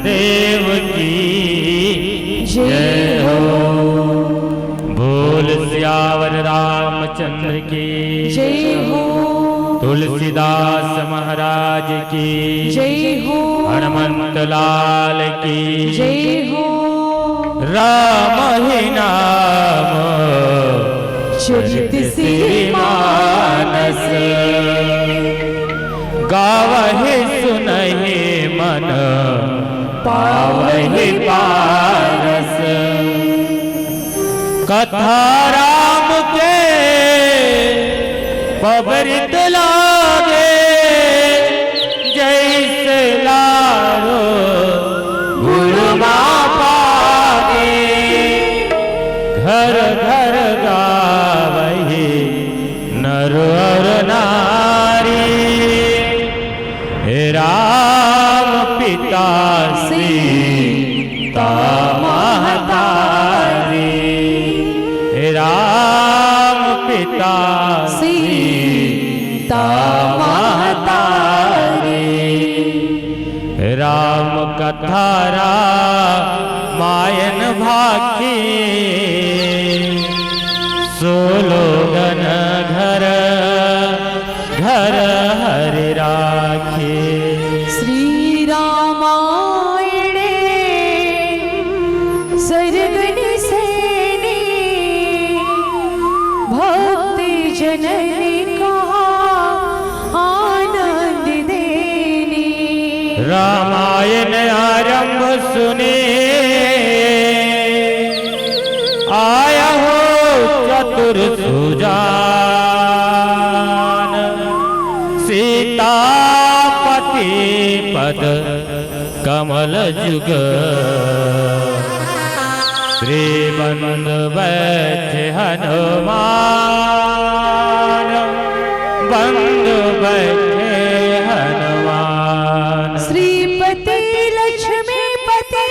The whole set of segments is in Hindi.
देव की जय हो। बोल सियावर रामचंद्र की जय हो। तुलसीदास महाराज की जय हो। हनुमंत लाल की जय हो। राम ही नाम चरित श्री मानस गावहि सुनहि मन पावहि पारस। कथा राम के पबरित लागे जैसे लारो गुरुमा पागे। घर घर गावहि नर और नारी राम पिता सीता महतारी। राम पिता सीता महतारी। राम कथा रामायण भाखी सोलोगन घर घर हरि राखे। श्री रामायणे सर्गनि सेने भक्ति जननी कहा आनंद देने। रामायण आरंभ सुने आया हो चतुर सुजान। सीतापति पद कमल जुग श्रीबंद बैठे हनुमान। बंधु बैठे हनुमान। श्रीपति लक्ष्मीपति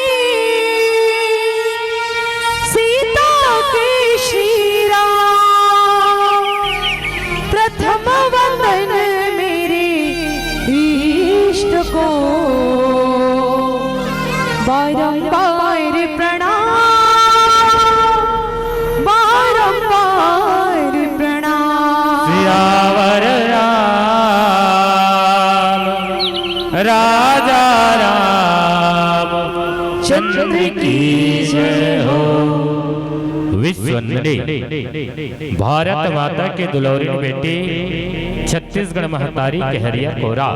सीता के श्री राम। प्रथम वंदन मेरे इष्ट को बारंबार प्रणाम बारंबार प्रणाम। सियावर राम राजा राम चंद्र की जय हो। विश्वनंदे भारत माता के दुलौरी बेटी छत्तीसगढ़ महतारी के हरिया कोरा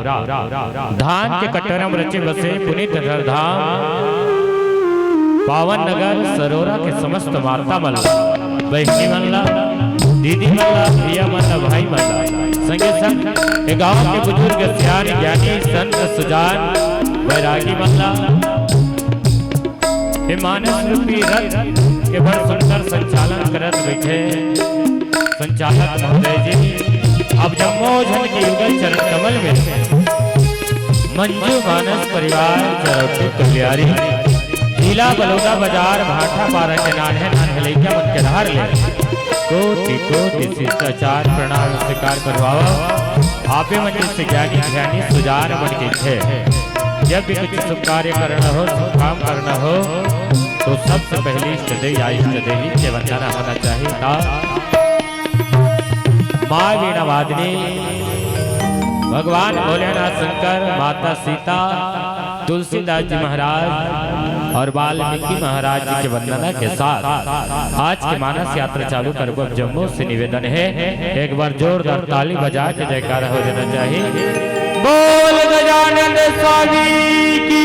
धान के कटोरम रचे बसे पुनीत धाम पावन नगर सरोरा के समस्त माता मल्ला बहनी मल्ला दीदी मल्ला भैया मल्ला भाई मल्ला संगे संग गांव के बुजुर्ग सियान ज्ञानी संत सुजान बैरागी मल्ला मानस रूपी रथ के बड़ सुंदर संचालन करत बैठे संचालक महोदय जी। अब जम्मोजन के युगल चरण कमल में मंजू मानस परिवार चरौटी कल्यारी जिला बलौदा बाजार भाटा पारा के नान्हे नानहलैया मन के धार ले कोटि कोटि शिष्टाचार प्रणाम स्वीकार करवाओ। आपे मंदिर से ज्ञानी ध्यानी सुजान बन के थे। जब भी कुछ शुभ कार्य करना हो शुभ काम करना हो तो सबसे पहले इष्ट देवी के वंदना होना चाहिए। माँ वीणा वादनी भगवान भोलेनाथ शंकर माता सीता तुलसीदास जी महाराज और वाल्मीकि महाराज जी के वंदना के साथ आज के मानस यात्रा चालू करबो। अब जम्मू से निवेदन है एक बार जोरदार ताली बजा के जयकारा हो जाना चाहिए। बोल गजानन स्वामी की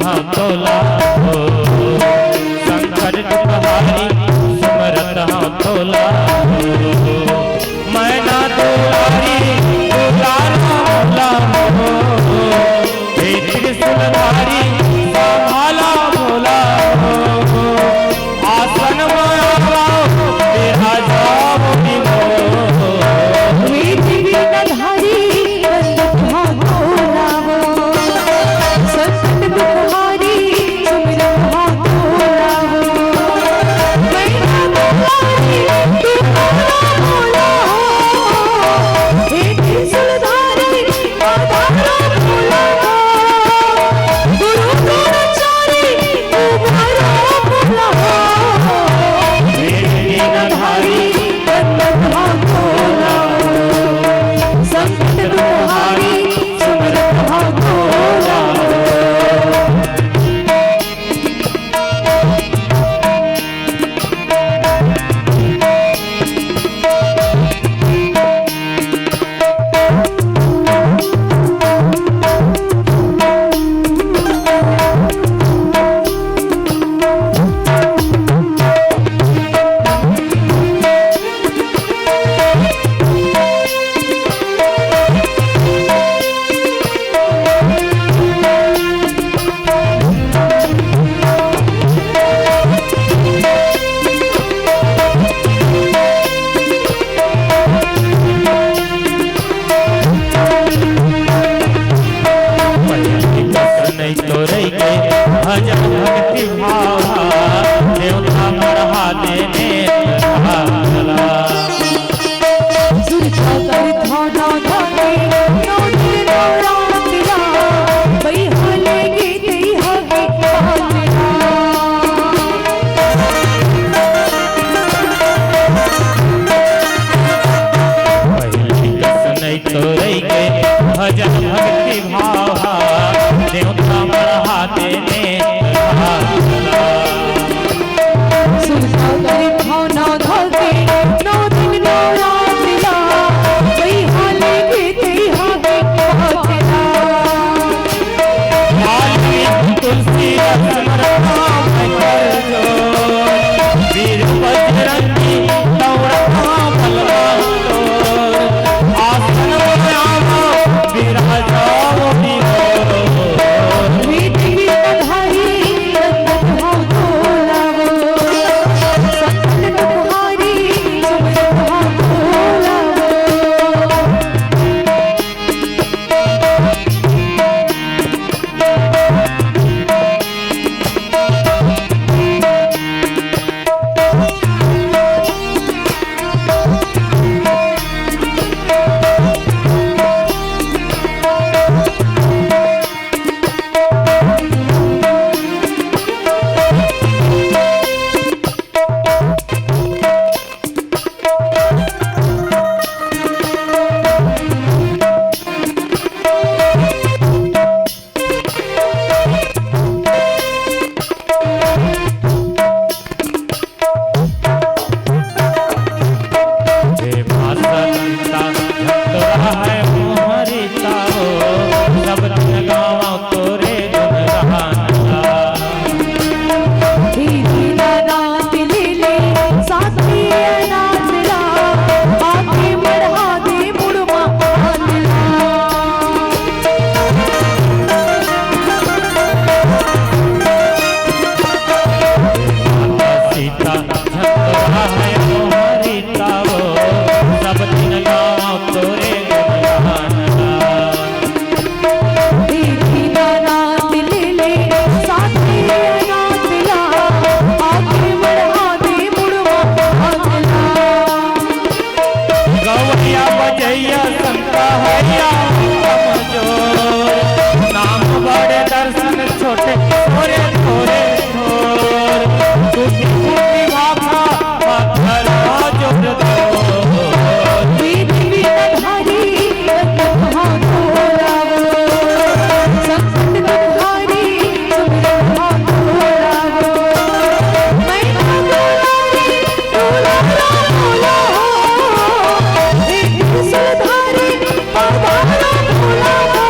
हाँ तोला हो, संकट दुखहारी सुमरत हाँ तोला हो, मैना दुलारी दुलारा भोला हो, हे त्रिशूलधारी संभाला भोला हो, आसन में आओ तेरा जाप भी हो, हे त्रिशूलधारी बंदूक भोला हो, संकट दुखहारी सुमिरन भोला हो, मैना दुलारी दुलारा भोला हो, हे त्रिशूलधारी संभाला भोला हो, गुरु द्रोणाचार्य उबारा भोला हो, हे त्रिशूलधारी बंदूक भोला हो, संकट दुखहारी सुमिरन भोला हो। नहीं तो रही के भजन भक्ति भावा देवता बढ़ा देने चला सुरक्षा कर थाना धागे नौने नौरातिला वही हालेगी तेई हागे पातिला पहली कस नहीं तो रही के भजन भक्ति भावा देवता बढ़ा देने चला सुरक्षा कर थाना धागे नौने नौरातिला वही हालेगी तेई हागे पातिला तुलसी वीर बजरंगी दौड़ता बलवान आसन में आओ विराजाओ हे त्रिशूलधारी बंदूक भोला हो, संकट दुखहारी सुमिरन भोला हो। हे माता पिता झटरा है मोहरिता हो सब दिन गाँव तोरे गुण रहाना हे दीनानाथ लीले साथी अनाथला आके बढ़ा दे मुड़वा आंदला माता सीता झटरा है मोहरिता हो सब दिन गाँव तोरे गुण रहाना हे दीनानाथ लीले साथी अनाथला आके बढ़ा दे मुड़वा आंदला गौरिया बजैया संता हैया कमजोर नाम बड़े दर्शन छोटे थोरे थोरे थोर टूटी फूटी भाषा पत्थर जोर दो हे त्रिशूलधारी बंदूक भोला हो, संकट दुखहारी सुमिरन भोला हो, मैना दुलारी दुलारा भोला हो, हे त्रिशूलधारी संभाला भोला हो,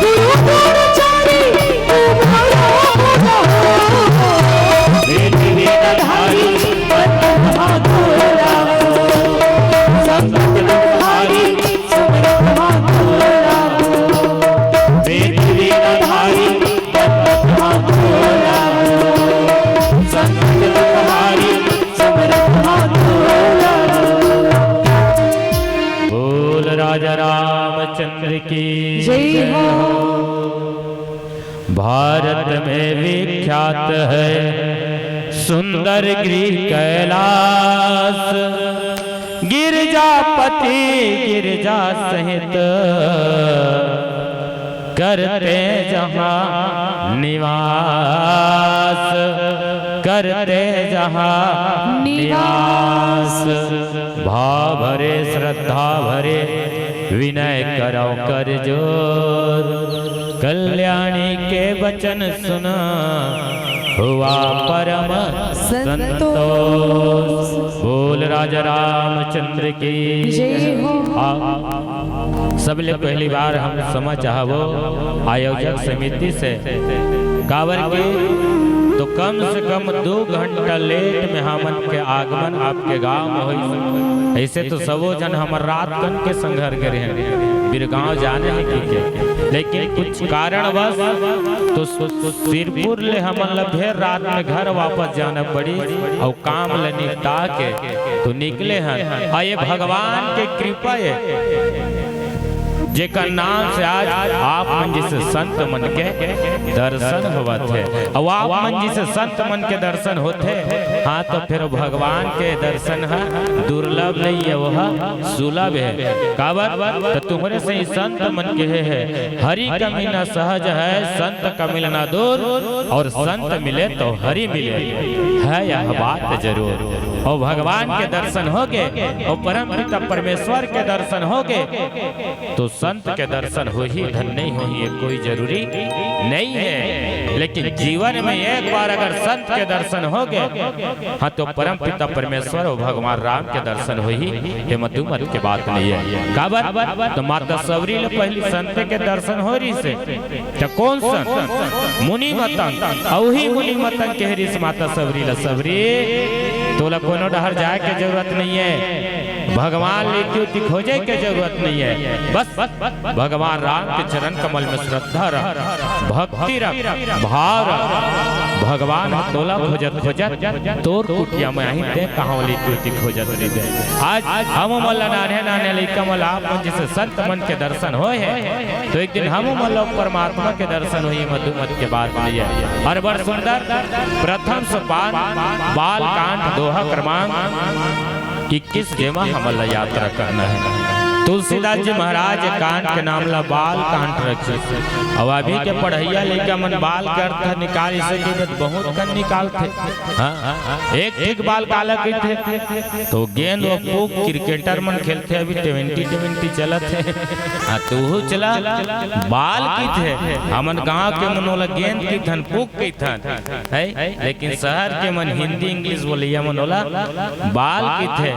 गुरु द्रोणाचार्य भारत में विख्यात है सुंदर गृह कैलाश, गिरजापति गिरजा सहित करते जहाँ निवास, करते जहाँ निवास। भाव भरे श्रद्धा भरे विनय करो कर जोर, कल्याणी के वचन सुना हुआ परम संतोष। बोल राजा रामचंद्र की जय हो। सबले पहली बार हम समझ चाहबो आयोजक समिति से कावर के तो कम से कम 2 घंटा लेट में हमन के आगमन आपके गांव में हुई। ऐसे तो सबो जन हमर रात कन के संघर करे हैं बिरगांव जाने में की के, लेकिन कुछ कारणवश तो सिरपुर ले हमन ला फिर रात में घर वापस जाना पड़ी और काम ले निपटा के तो निकले हैं। ये भगवान के कृपा है जेकर नाम से आज आप मन जैसे संत मन के दर्शन होवत है। और आप मन जैसे संत मन के दर्शन होते, हाँ तो फिर भगवान के दर्शन है दुर्लभ नहीं है, वह सुलभ है। काबर तो तुम्हारे से ही संत मन के है हरि का मिलना सहज है, संत का मिलना दूर, और संत मिले तो हरि मिले है यह बात जरूर। और भगवान के दर्शन हो गए और परम पिता परमेश्वर के दर्शन हो गए तो संत के दर्शन हो ही धन नहीं हो ये कोई जरूरी नहीं है। लेकिन जीवन में एक बार अगर संत के दर्शन हो गए, हाँ तो परम पिता परमेश्वर और भगवान राम के दर्शन हो ही ये मधुमत के बात नहीं है। काबर तो माता सबरी ले पहली संत के दर्शन हो रही से तो कौन संत मुनि मतंग, औही मुनि मतंग के हरी से माता सबरी ला सबरी तोला कोनो डहर जाए के जरूरत नहीं है, भगवान लेती खोजे के जरूरत नहीं है। बस भगवान राम के चरण कमल में श्रद्धा रख, भक्ति रख, भाव रख। भगवान तोला खोजत खोजत तोर कुटिया में आई दे कहाँ लेती खोजत रे दे। आज हम मल्ला नाने नाने लइका मल आप मन जैसे संत मन के दर्शन होए है तो एक दिन हम मल्ला परमात्मा के दर्शन हुई मधुमत के बाद नहीं है। और बड़ सुंदर प्रथम सोपान बाल कांड दोहा क्रमांक 21 जेमा हमला यात्रा करना है। तुलसीदास जी महाराज कांड के नाम ला बाल कांड रखे। अब अभी के पढ़ैया लड़का मन बाल करता निकाल इसे बहुत कन निकालते, एक बाल काला थे तो गेंद और पूक क्रिकेटर मन खेलते अभी 20 चलत है। तो चला बाल की थे हमन गांव के मनोला गेंद की थन पूक की थन है, लेकिन शहर के मन हिंदी इंग्लिश बोलिया मनोला बाल की थे।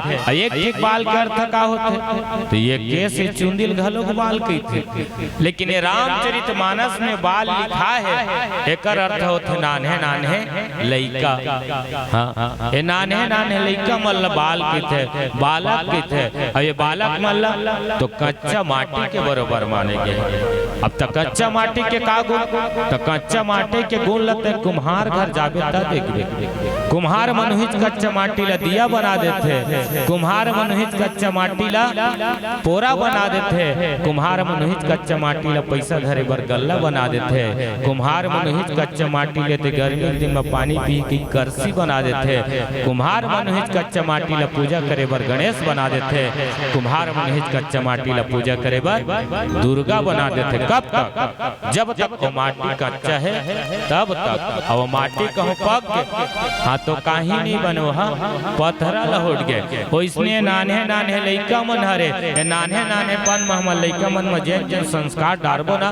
एक बाल करता का होते तो ये कैसे चुंदिल घलो बाल की थी, लेकिन ये रामचरितमानस में बाल लिखा है एकर अर्थ होते नान्हे नान्हे लइका। हाँ ये नान्हे नान्हे लइका मल्ला बाल की थे, बालक की थे। अब ये बालक मल्ला तो कच्चा माटी के बरोबर माने गए। अब तक कच्चा माटी के का गुण तो कच्चा माटी के गुण लगते कुम्हार घर जाबे ता देखबे कुम्हार मनुहित कच्चा माटी ला दिया बना देते, कुम्हार मनुहित कच्चा माटी ला पोरा बना देते, कुम्हार मनुहित कच्चा माटी ला पैसा धरे बर गल्ला बना देते, कुम्हार मनुहित कच्चा माटी लेते गर्मी के दिन में पानी पी की करसी बना देते, कुम्हार मनुहित कच्चा माटी ला पूजा करे बर गणेश बना देते, कुम्हार मनुहित कच्चा माटी ला पूजा करे बर दुर्गा बना देते। कब तक जब तक वो माटी कच्चा है तब तक। और माटी कहूँ पक हाँ तो काही नहीं बनो हाँ पत्थरा लहोट गए। वो इसने नान्हे नान्हे लइका मन हरे नान्हे नान्हे पन में हम लइका मन में जेन जेन संस्कार डारबो ना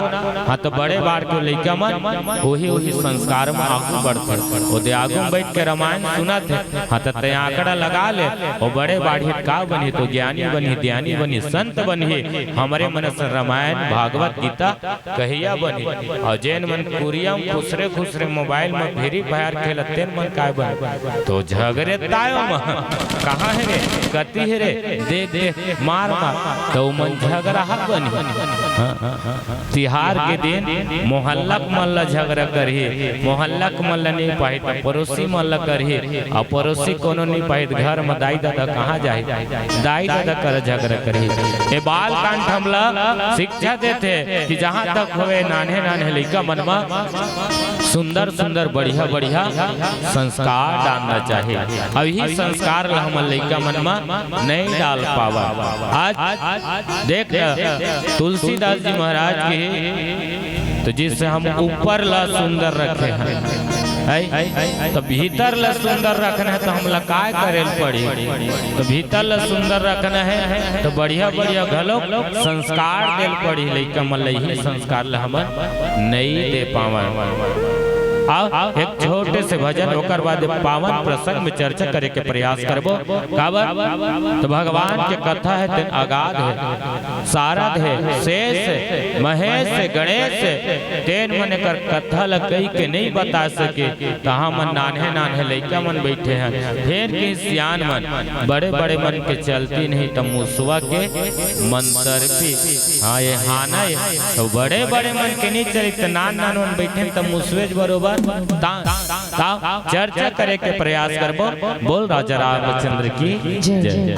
हाँ तो बड़े बार के लइका मन वही वही संस्कार में आगू बढ़ते। वो दे आगू बैठ के रामायण सुना थे हाँ तो ते आंकड़ा लगा ले वो बड़े बाढ़ी का बनी तो ज्ञानी बनी ध्यानी बनी संत बनी। हमारे मन से रामायण भागवत गीता कहिया बनी। और जैन मन कुरियम खुसरे खुसरे मोबाइल में फ्री फायर खेलते मन का बन तो झगड़े तायो कहाँ है रे कती है रे दे दे मार मार तो मन झगड़ा बनी। तिहार के दिन मोहल्ला मल्ला झगड़ा करही, मोहल्ला मल्ला नहीं पाई तो पड़ोसी मल्ला करही, और पड़ोसी कोनो नहीं पाई घर में दाई दादा कहाँ जाए, दाई दादा कर झगड़ा करही। ये बाल कांड हमला शिक्षा देते कि जहाँ तक हुए नाने नाने लड़का मन में सुंदर सुंदर बढ़िया बढ़िया संस्कार डालना चाहिए। अब यही संस्कार हम लड़का मन में नहीं डाल पावा। आज देख तुलसीदास जी महाराज के तो जिससे हम ऊपर ला सुंदर रखे हैं, तो भीतर ला सुंदर रखना है तो हम ला काय करे पड़ी। तो भीतर ला सुंदर रखना है तो बढ़िया बढ़िया घलो संस्कार देल पड़ी। लइका मन ही संस्कार ला हम नहीं दे पावा। आओ एक छोटे से भजन होकर बाद पावन प्रसंग में चर्चा करे के प्रयास करबो। काबर तो भगवान के कथा है तेन अगाध है, सारद है, शेष है, महेश है, गणेश है। तेन मन कर कथा लकई के नहीं बता सके कहाँ मन नान्हे नान्हे लइका मन बैठे हैं। फिर के सियान मन बड़े बड़े मन के चलती नहीं तो मुसवा के मन तरफी। हाँ ये हाना तो बड़े बड़े मन के नहीं चली तो नान नान मन बैठे तो मुसवेज बरोबर चर्चा करे के प्रयास करबो। बोल राजा रामचंद्र की जय जय।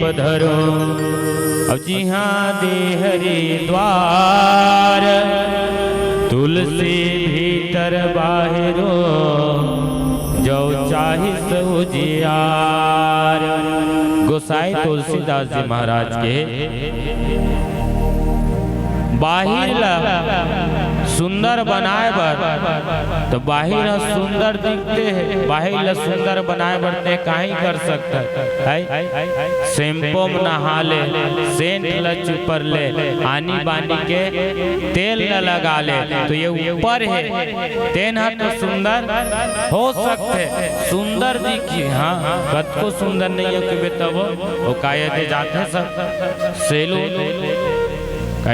पधरो। अब जी हाँ दे हरिद्वार तुलसी भीतर बाहरो जो चाहे सो जियार। गोसाई तुलसीदास जी महाराज के बाहिर ला सुंदर बनाए बर तो बाहिर सुंदर दिखते है, बाहिर ला सुंदर बनाए बर ते काहे कर सकता है। शैम्पू में नहा ले, सेंट ला चुपर ले, आनी बानी के तेल ला लगा ले तो ये ऊपर है तेन हा तो सुंदर हो सकते, सुंदर दिखी। हाँ कद को सुंदर नहीं है कि तब वो कायदे जाते सब सैलून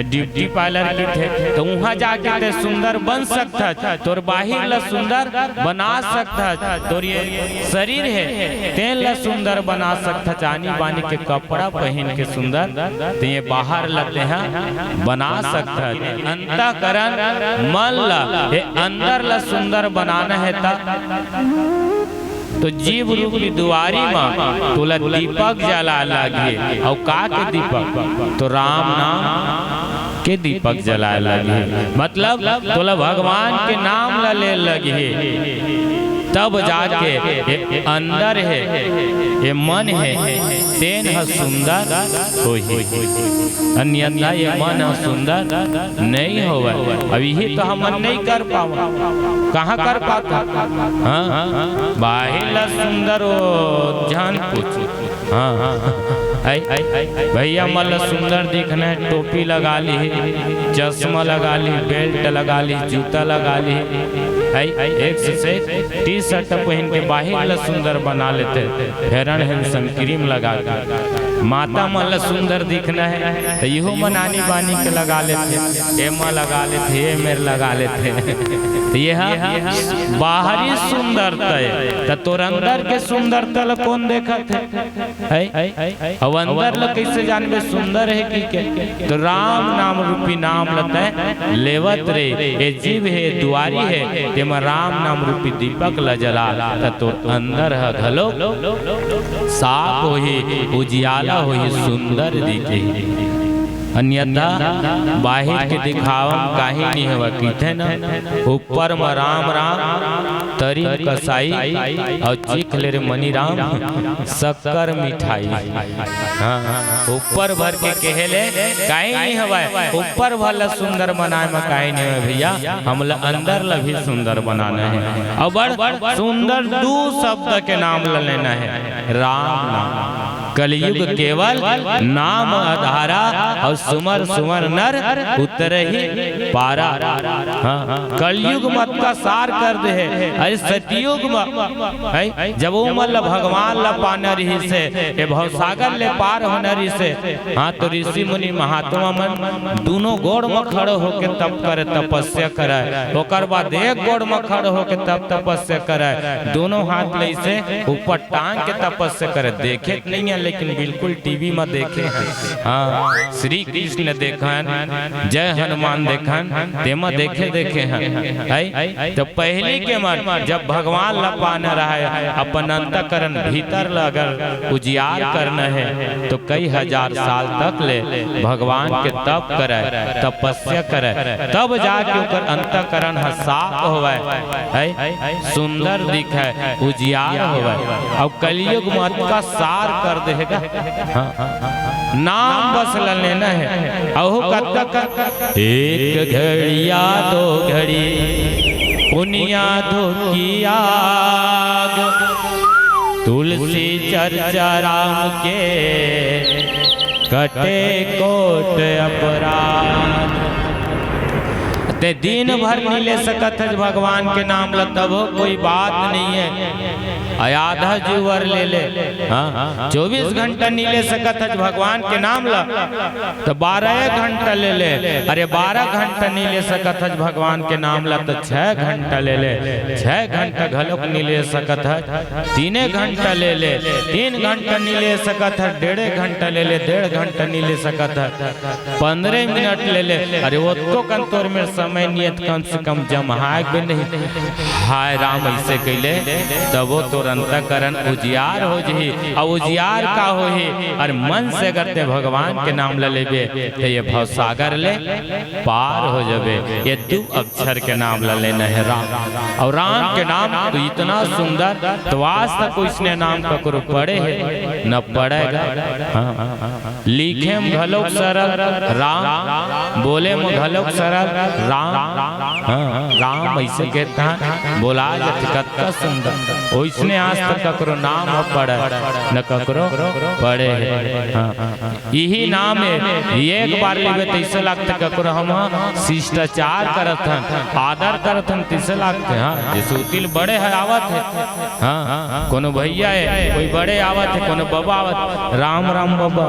ब्यूटी पार्लर की थे तो वहाँ जाके ते सुंदर बन सकता था, तोर बाहिर ला सुंदर बना सकता था, तोर ये शरीर है तेल ला सुंदर बना सकता, चानी बानी के कपड़ा पहन के सुंदर तो ये बाहर लगते हैं बना सकता। अंतःकरण मन ला ये अंदर ला सुंदर बनाना है तो जीव रूपी दुआरी में तोला दीपक जला लगे। और का के दीपक तो राम नाम के दीपक जलाए लगे, मतलब तोला भगवान के नाम ला ले लगे तब जाके ये अंदर है ये मन है तेन है सुंदर हो ही, अन्यथा ये मन है सुंदर नहीं होगा। अब यही तो हम नहीं कर पावा, कहाँ कर पाता। हाँ बाहिर सुंदर हो जान कुछ। हाँ भैया मल सुंदर दिखना है, टोपी लगा ली, चश्मा लगा ली, बेल्ट लगा ली, जूता लगा ली, एक से टी शर्ट पहन के बाहिर सुंदर बना लेते, हेरन हैंडसम क्रीम लगा के। माता मल सुंदर दिखना है तो इहो मनानी बानी के लगा लेते, एमा लगा लेते, ये मेर लगा लेते। तो यह बाहरी सुंदरता है तो तोर अंदर के सुंदरता कौन देखा थे। अब अंदर ला कैसे जानबे सुंदर है कि के तो राम नाम रूपी नाम लते लेवत रे, ये जीव है दुआरी है तेमा राम नाम रूपी दीपक ला जला तो अंदर है घलो साफ होही, उजियाला होही, सुंदर दिखे। अन्यथा बाहिर के दिखावा काहे नहीं हवा कीथे न ऊपर में राम राम तरी कसाई और चीख ले रे मनी राम शक्कर मिठाई। हाँ ऊपर भर के कहले काहे नहीं हवा, ऊपर वाला सुंदर बनाए में काहे नहीं है भैया, हमला अंदर ला भी सुंदर बनाना है। और बड़ सुंदर दो शब्द के नाम ला लेना है, राम नाम। कलयुग केवल नाम आधारा और सुमर सुमर नर उतर ही पारा। हाँ कलयुग मत का सार कर दे है। अरे सतयुग में जब वो मल भगवान ला पाना रही से ये भवसागर ले पार होना रही से। हाँ तो ऋषि मुनि महात्मा मन दोनों गोड़ में खड़े होके तप करे, तपस्या करे, ओकर बाद एक गोड़ में खड़े होके तप तपस्या करे, दोनों हाथ ले से ऊपर टांग के तपस्या करे। देखे नहीं है लेकिन बिल्कुल टीवी में देखे हैं। हाँ श्री कृष्ण देखन, जय हनुमान देखन, तेमा देखे हैं। तो पहले के मन जब भगवान ला पाना रहा है अपन अंतःकरण भीतर अगर उजियार करना है तो कई हजार साल तक ले भगवान के तप करे, तपस्या करे, तब जाके ओकर अंतःकरण साफ होवे, सुंदर दिखे, उजियार होवे। अब कलयुग मत का सार कर देगा। नाम बस लेना है। अहो कब तक एक घड़िया दो घड़ी पुनिया धो की आग, तुलसी चर्चा राम के कटे कोट अपराध। ते दिन भर नहीं ले सकत है भगवान के नाम ला तब कोई बात नहीं है। आधा जुवर ले ले, हाँ 24 घंटा नहीं ले सकत है भगवान के नाम ला तो 12 घंटा ले ले। अरे 12 घंटा नहीं ले सकत है भगवान के नाम ला तो 6 घंटा ले ले। 6 घंटा घलोक नहीं ले सकत है, 3 घंटा ले ले। 3 घंटा नहीं ले सकत है, 1.5 घंटा ले ले। 1.5 घंटा नहीं ले सकत है, 15 मिनट ले ले। अरे वो तो कंतोर में समय नियत कम से कम जमाए भी नहीं। हाय राम ऐसे कैले तबो तुरंत करण उजियार हो जही। और उजियार का हो ही और मन से अगर ते भगवान के नाम ले लेबे तो ये भवसागर ले पार हो जाबे। ये 2 अक्षर के नाम ले लेना है राम। और राम के नाम तो इतना सुंदर तो आज तक इसने नाम ककरो पढ़े है न पढ़ेगा। लिखे में घलोक सरल राम, बोले में घलोक सरल राम। राम ऐसे कहता है बोला जाते कत्ता सुंदर। ओइसने आज तक ककरो नाम पढ़े न ककरो पढ़े है। यही नाम है एक बार लेबे तैसे लगते ककरो हम शिष्टाचार करत हन आदर करत हन तैसे लगते। हाँ जैसे उतिल बड़े है आवत है। हाँ कोनो भैया है कोई बड़े आवत है कोनो बाबा आवत राम राम बाबा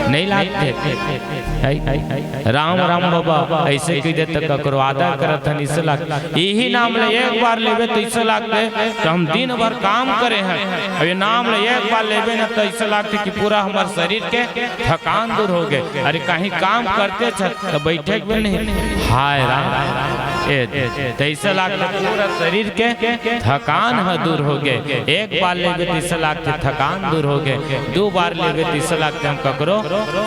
नहीं लागते राम राम बाबा ऐसे कह देते ककरो आदर करत हन इसे लगते। यही नाम ले एक बार लेबे तो इसे लगते तो हम दिन भर काम करे हैं। अब ये नाम ले एक बार लेबे ना तो ऐसे लगते कि पूरा हमारे शरीर के थकान दूर हो गए। अरे कहीं काम करते तो बैठे भी नहीं। हाय राम तैसे लगते पूरा शरीर के थकान है दूर हो गए। एक बार लेबे तैसे लगते थकान दूर हो गए। 2 बार लेबे तैसे लगते हम ककरो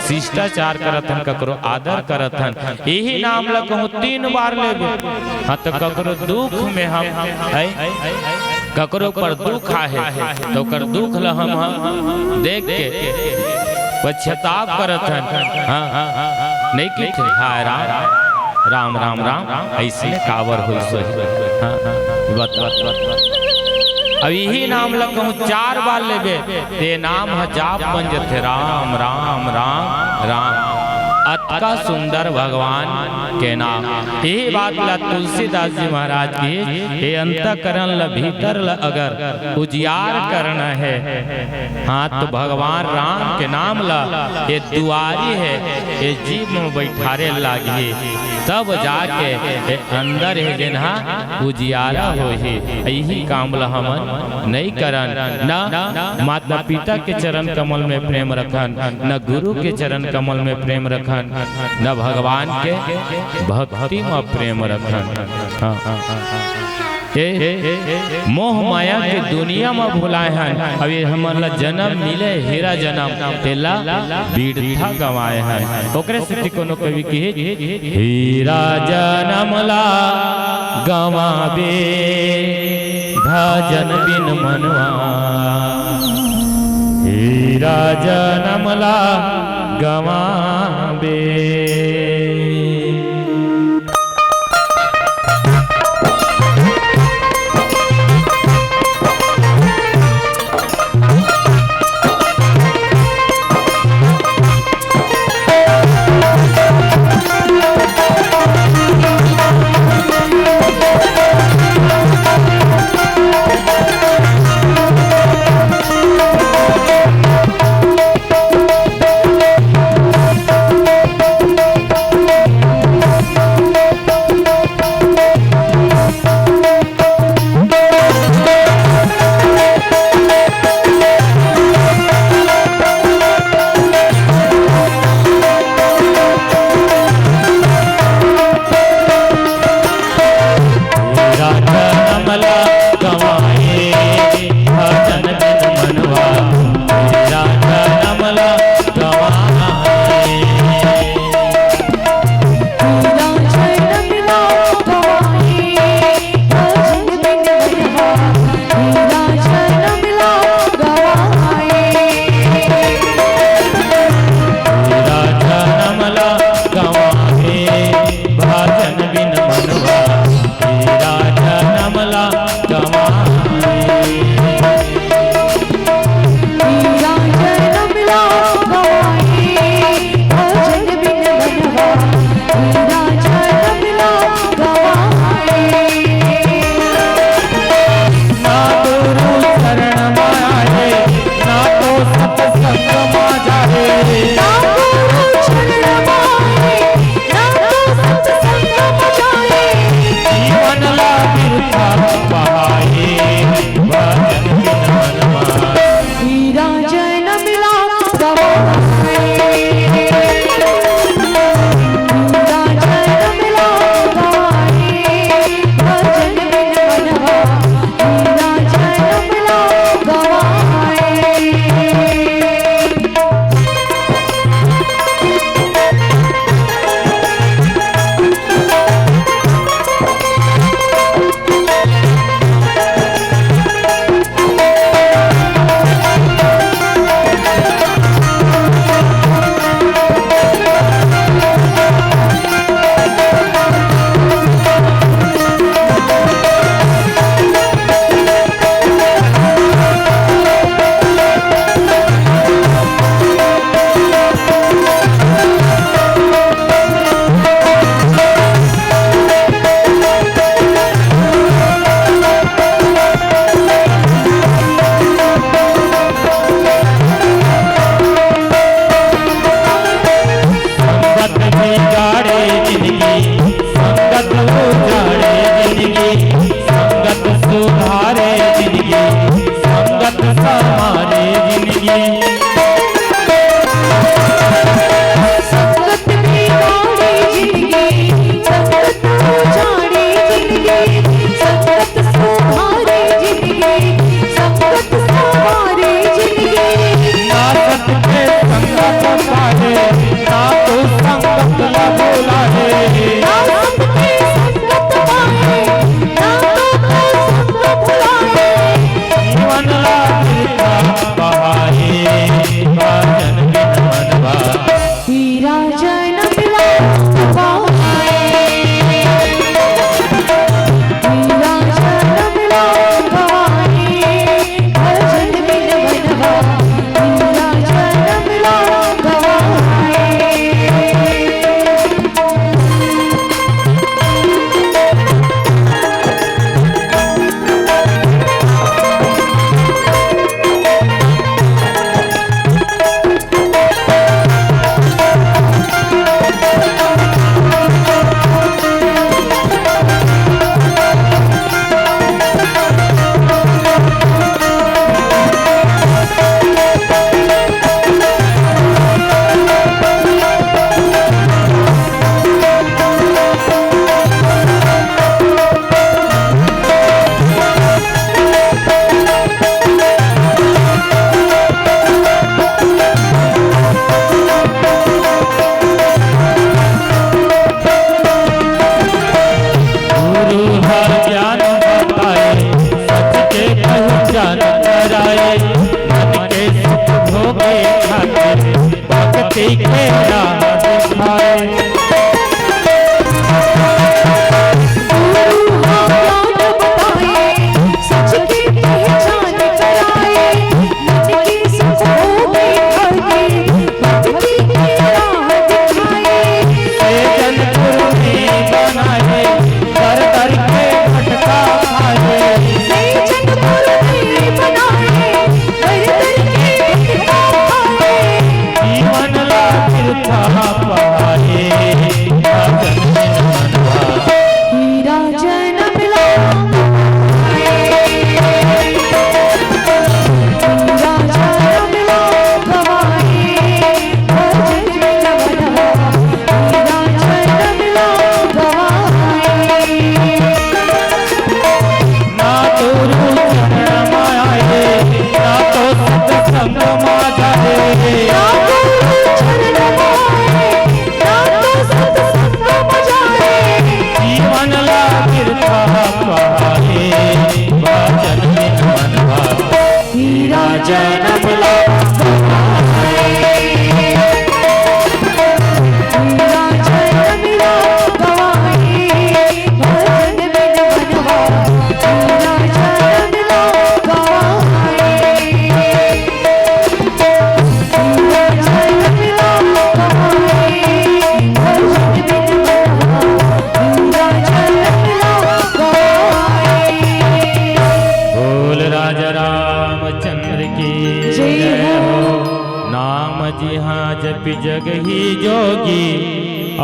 शिष्टाचार करत हन ककरो आदर करत हन। यही नाम ल कहूँ 3 बार लेबे हाँ तो ककरो दुख में हम ककरो पर दुख आहे तो कर दुख ल हम देख के पश्चाताप करत हन। हाँ नहीं लिखे हाय राम राम राम राम ऐसे कावर हो अब यही नाम ल कहूँ 4 बार लेबे ते नाम है जाप बन जाते राम राम राम राम। अतका सुंदर भगवान के नाम। यही बात ला तुलसीदास जी महाराज की ये अंतकरण ल भीतर ल अगर उजियार करना है हाँ तो भगवान राम के नाम ला ये दुआरी है ये जीव में बैठारे लागी तब जाके ये अंदर है जिन्हा उजियारा हो ही। यही काम ला हमन नहीं करन न माता पिता के चरण कमल में प्रेम रखन न गुरु के चरण कमल में प्रेम रखन न भगवान के भक्ति में प्रेम रखन। मोह माया के दुनिया में भुलाए हैं। अभी हमारा जन्म मिले हीरा जन्म तेला बीड़था गवाए हैं। ओकरे से कोनो कवि की हीरा जन्म ला गवाबे भजन बिन मनवा। हीरा जन्म ला गवाबे।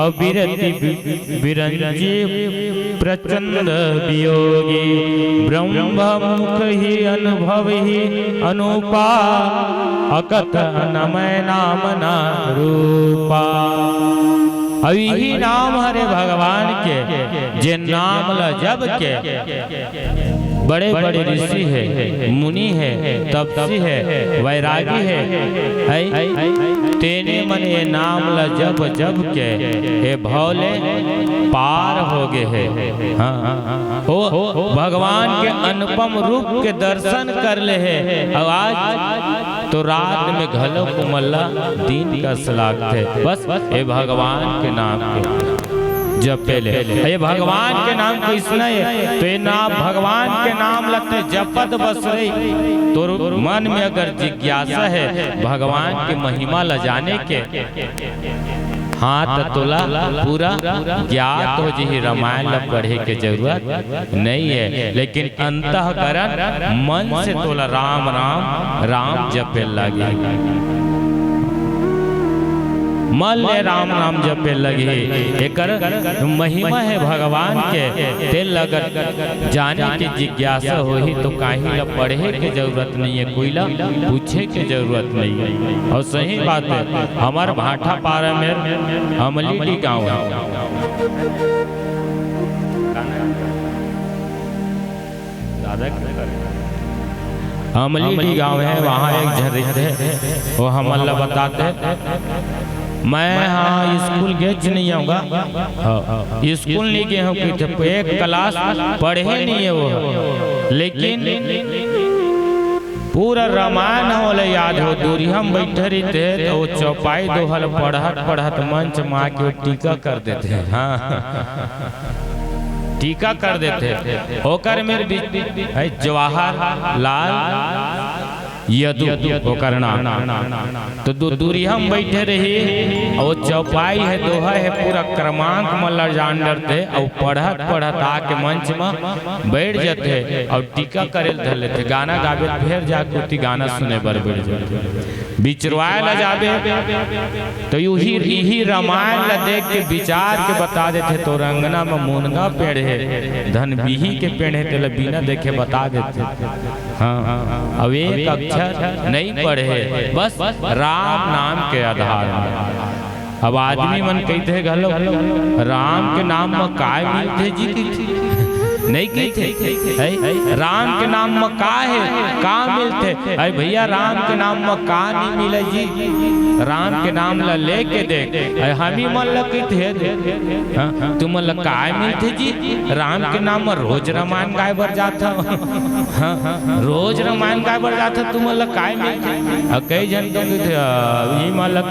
अविरति विरंजी प्रचंड वियोगी ब्रह्म मुख ही अनुभव ही अनुपा अकथ नमय नाम ना रूपा। अभी ही नाम हरे भगवान के जे नाम ल जब के बड़े बड़े ऋषि है, मुनि है, तपसी है, वैरागी है, तेने मन ये नाम ल जब जब के हे भौले पार हो गए है। हाँ हो भगवान के अनुपम रूप के दर्शन कर ले है। अब आज तो रात में घलो कुमल्ला दिन का सलाग थे, बस ये भगवान के नाम के जपे ले। ये भगवान के नाम किसने है तो ये नाम भगवान के नाम लगते जपत बस रही। तो मन में अगर जिज्ञासा है भगवान की महिमा ल जाने के, हाथ तोला पूरा ज्ञात हो जी रामायण ल पढ़े के जरूरत नहीं है, लेकिन अंतःकरण मन से तोला राम राम राम जपे लगे, मन ले राम नाम जपे लगे। एकर महिमा है भगवान के तेल अगर जाने की जिज्ञासा हो ही तो कहीं ला पढ़े के जरूरत नहीं है, कोई ला पूछे के जरूरत नहीं है। और सही बात है हमार भाटा पारा में अमली गाँव है, अमली गाँव है, वहाँ एक झरित है वो हमला बताते मैं हाँ स्कूल गए नहीं आऊँगा, स्कूल नहीं गए हूँ, एक क्लास पढ़े नहीं है वो, लेकिन पूरा रामायण होले याद हो। दूरी हम बैठे रहते तो वो चौपाई दोहल पढ़त पढ़त मंच माँ के टीका कर देते हैं। हाँ टीका कर देते होकर मेरे जवाहर लाल यदु करना तो दूरी हम बैठे रही और चौपाई है दोहा है पूरा क्रमांक मल्ला जान डरते और पढ़त पढ़त आके मंच में बैठ जाते और टीका करे धर लेते, गाना गावे फिर जाके गाना सुने बर बैठ जाते, बिचरवाए ला जावे तो यही रामायण ला देख के विचार के बता देते। तो रंगना में मुनगा पेड़ है, धन बिही के पेड़ है, तेला बिना देखे बता देते। हाँ अब एक अक्षर नहीं पढ़े बस राम नाम के आधार में। अब आदमी मन कहते हैं घलो राम के नाम में काय मिलते जी नहीं कहते, राम के नाम में का है का मिलते, अरे भैया राम के नाम में का नहीं मिले जी, राम के नाम ला लेके देख हम ही मन लग तुम लग काय मिलते जी, राम के नाम में रोज रामायण गाय बर जाता, रोज रामायण गाय बर जाता तुम लग काय मिलते। कई जन तो यही मन लग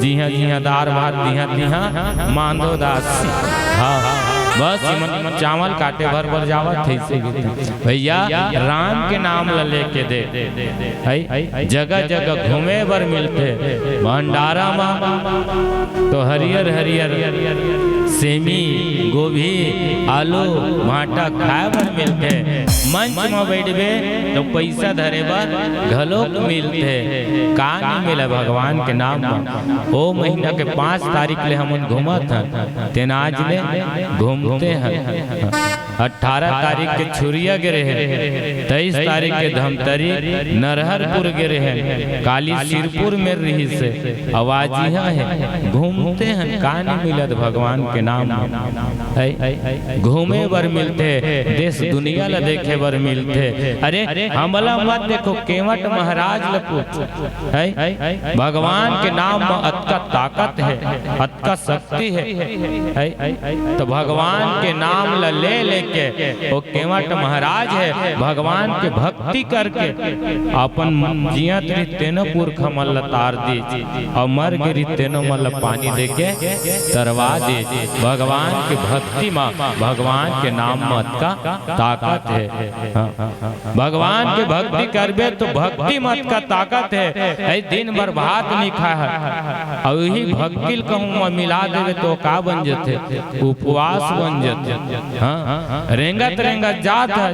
जी हाँ दार भात दिहा मांधो दास। हाँ बस चावल काटे भर भर जावा थे भैया राम के नाम ला लेके दे जगह जगह घूमे बर मिलते, भंडारा में तो हरियर हरियर सेमी गोभी आलू भाटा खाए बर मिलते, मंच में बैठबे तो पैसा धरे बर घलोक मिलते, का नहीं मिला भगवान के नाम में। ओ महीना के 5 तारीख ले हम घूमत हैं तेनाज ले घूमते हैं, 18 तारीख के छुरिया गिरे हैं, 23 तारीख के धमतरी नरहरपुर गिरे हैं, काली सिरपुर में रही से आवाजिया है घूमते हैं, का नहीं मिलत भगवान के नाम में। घूमे बर मिलते देश दुनिया ला देखे बर मिलते। अरे हमला मत देखो केवट महाराज ल पूछ भगवान के नाम में अतका ताकत है अतका शक्ति है, तो भगवान के नाम ला ले लेके वो केवट महाराज है भगवान के भक्ति करके अपन जियत तेनो पुरख मल तार दी और मर गिरी तेनो मल पानी देके तरवा दे। भगवान के भक्ति में भगवान के नाम मत का ताकत है। भगवान के भक्ति करबे तो भक्ति मत का ताकत है। दिन भर भात नहीं खा है और यही भक्ति कहूँ मिला देवे तो का बन जाते, उपवास बन जाते। रेंगत रेंगत जात है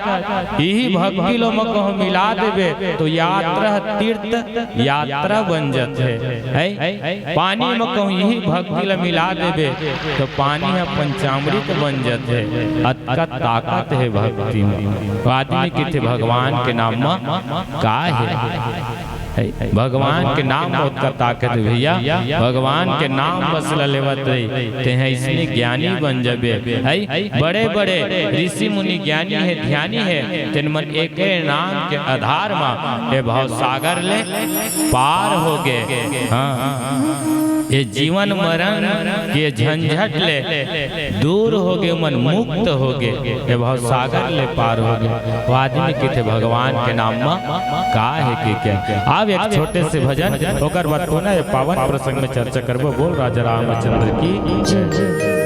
यही भक्ति लो में कहूँ मिला देवे तो यात्रा तीर्थ यात्रा बन जाते है। पानी में कहूँ यही भक्ति लो मिला देवे तो पानी है पंचामृत बन जाते। अतका ताकत है भक्ति में। आदमी के थे भगवान के नाम में का है, भगवान के नाम बहुत का ताकत भैया। भगवान के नाम बस लेवत ते हैं इसलिए ज्ञानी बन जबे है। बड़े बड़े ऋषि मुनि ज्ञानी है ध्यानी है तेन मन एक नाम के आधार में ये भाव सागर ले पार हो गए। ये जीवन मरण के झंझट ले दूर हो गए, मन मुक्त हो गए, ये भाव सागर ले पार हो गए। वो आदमी के थे भगवान के नाम में का है कि क्या। अब एक छोटे से भजन होकर बात को ना ये पावन प्रसंग में चर्चा करबो। बोल राजा रामचंद्र की जय।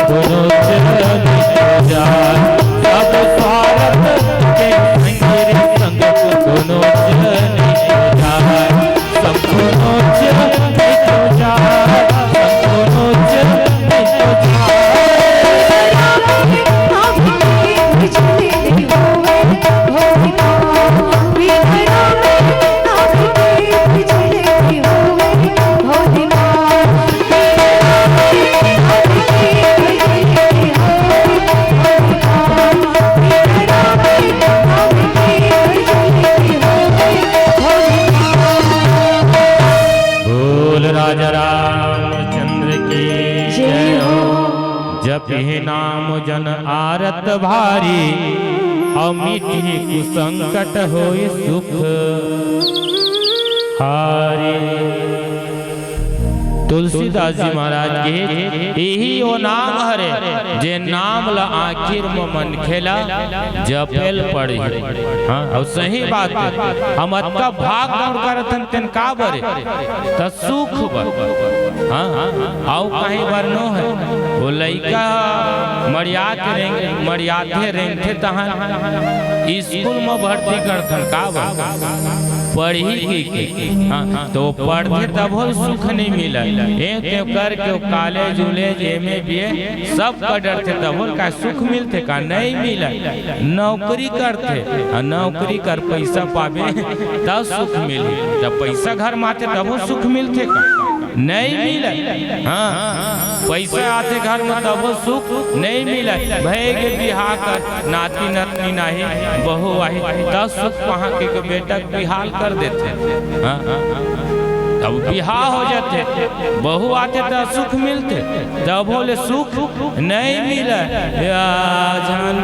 दोनों जाय सब स्वार्थ के संग रे संग दोनों जनी जाय सब दोनों जनी जाय सब दोनों जनी जाय राजा रामचंद्र की जय हो। जपहि नाम जन आरत भारी अमिति कुसंकट होय सुख हारी। तुलसीदास जी महाराज के यही वो नाम हरे जे नाम ला आखिर में मन खेला जपेल पड़ी। हाँ और सही बात है हम अतका भाग दौड़ करथन तेन का बरे त सुख बर। हाँ आओ कहीं बरनो है वो लइका मर्यादे रेंगे तहां स्कूल में भर्ती करथन का बर पढ़ी की। हाँ तो पढ़ते तब हो सुख नहीं मिला एक करके कॉलेज उलेज एमए बीए सब का डरते तब का सुख मिलते का नहीं मिला। नौकरी करते नौकरी कर पैसा पावे तब सुख मिले जब पैसा घर में आते तब सुख मिलते का नहीं मिला। हाँ पैसा आते घर में तब सुख नहीं मिला। भय के बिहार कर नाती नतनी नहीं बहू आई तब सुख वहाँ के बेटा बिहार कर देते। हाँ तब बिहार हो जाते बहू आते तो सुख मिलते तब बोले सुख नहीं मिला जान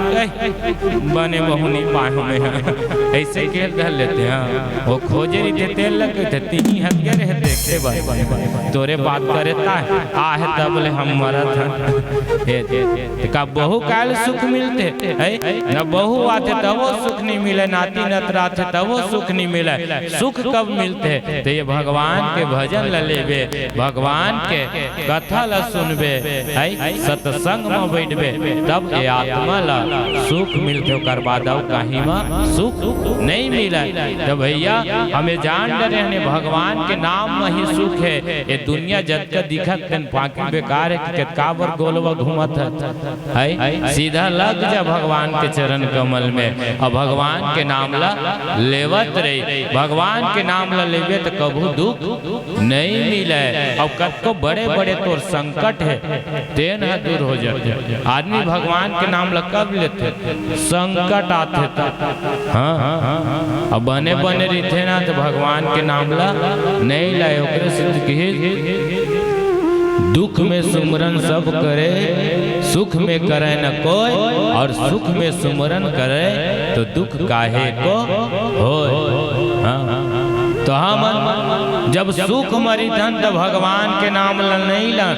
बने बहू नहीं पाए में ऐसे खेल कर लेते हैं। वो खोजे रही तेल लगे थे तीन हथियार है देखते बात तोरे बात करता है आ है तब बोले हम मरत हैं का बहू काल सुख मिलते न बहू आते तब वो सुख नहीं मिले नाती नतरा थे तब वो सुख नहीं मिले। सुख कब मिलते तो ये भगवान के भजन ल लेबे भगवान के कथा ल सुनबे सत्संग में बैठबे तब ये आत्मा ला सुख मिलते कर बाद कहीं में सुख नहीं मिला। तो भैया हमें जान रहने भगवान के नाम में ही सुख है। ये दुनिया जब का दिखत पाकि बेकार है कि काबर गोलवा घूमत है सीधा लग जा भगवान के चरण कमल में और भगवान के नाम ला लेवत रही। भगवान के नाम ला लेबे तो कभू दुख नहीं मिले। अब कब बड़े बड़े तोर संकट है तेन दूर हो जाते। आदमी भगवान के नाम ला कब लेते संकट आते तब। हाँ अब बने बने रहते ना तो भगवान के नाम ला नहीं लाए ओकरे सिद्ध की दुख में सुमरन सब करे सुख में करे न कोई और सुख में सुमरन करे तो दुख काहे को होय। तो हम जब सुख मरी थन तो भगवान के नाम ला नहीं ला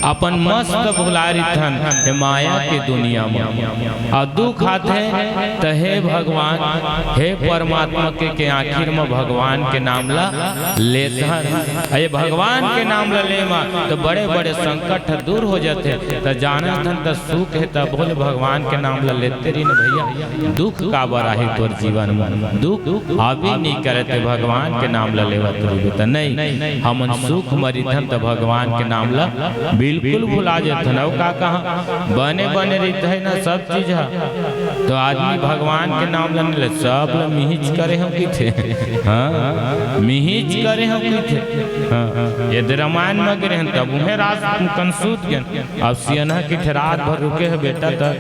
अपन मस्त भुलारी थन माया के दुनिया में और दुख आते तो हे भगवान हे परमात्मा के आखिर में भगवान के नाम ला लेते हैं। भगवान के नाम ला ले तो बड़े बड़े संकट दूर हो जाते। तो जाना थन तो सुख है तो बोले भगवान के नाम ला लेते रही न भैया दुख का बड़ा है तोर जीवन में दुख अभी नहीं करते भगवान के नाम ला लेवत तो नहीं हम सुख मरी थन तो भगवान के नाम ला बिल्कुल भुला जाते न का कहाँ बने बने रहते है ना सब चीज है। तो आदमी भगवान के नाम लेने ले सब मिहिच करे हम की थे। हाँ मिहिच करे हम की थे। हाँ ये रामायण में गिरे तब उन्हें रात कंसूत गए अब सियना की थे रात भर रुके है बेटा तो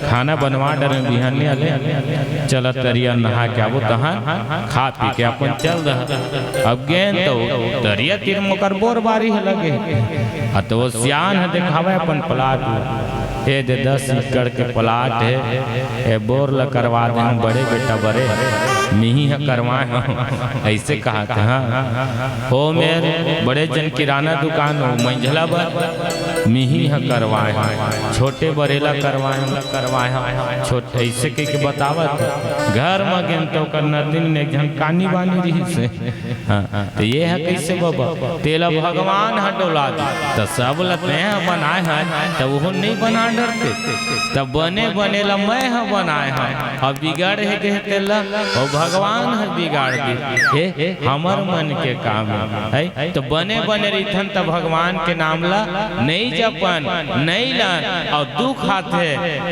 खाना बनवा डर बिहानी अले चल तरिया नहा के अब तहाँ खा पी के अपन चल रहा। अब गए तो तरिया तीर मुकर बोर बारी है लगे तो वो सियान है दिखावे अपन प्लाट ये दे 10 एकड़ के प्लाट है बोर ला करवा दे बड़े बेटा बड़े मिही है करवाए ऐसे कहा था। हो मेरे बड़े जन किराना दुकान हो मंझला पर मिही ह करवाए हैं छोटे बरेला करवाए हैं छोटे ऐसे के बतावत घर में गेम तो करना दिन में एक जन कानी बानी रही से हाँ तो ये है कैसे बाबा तेला भगवान हटोला तो सब लते हैं बनाए हैं तो वो नहीं बना डरते तब बने बनेला मैं है बनाए हैं अब बिगाड़ है के तेला और भगवान है बिगाड़ दे हमर मन के काम है तो बने बने रिथन तब भगवान के नाम ला नहीं जपन नहीं लन और दुख आते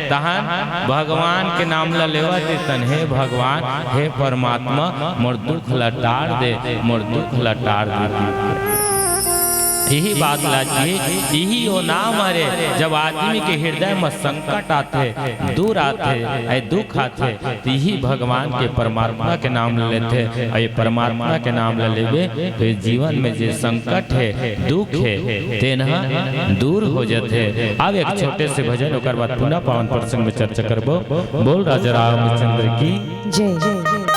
तहन भगवान के नाम ला लेवा देतन हे भगवान हे परमात्मा मोर दुख लटार दे मोर दुख लटार दे यही बात लाजिए यही वो नाम है जब आदमी के हृदय में संकट आते दूर आते दुख आते तो यही भगवान के परमात्मा के नाम लेते ये परमात्मा के नाम लेवे तो ये जीवन में जो संकट है दुख है तेना दूर हो जाते। अब एक छोटे से भजन होकर बाद पुनः पावन प्रसंग में चर्चा करबो। बोल राजा रामचंद्र की जय जय जय।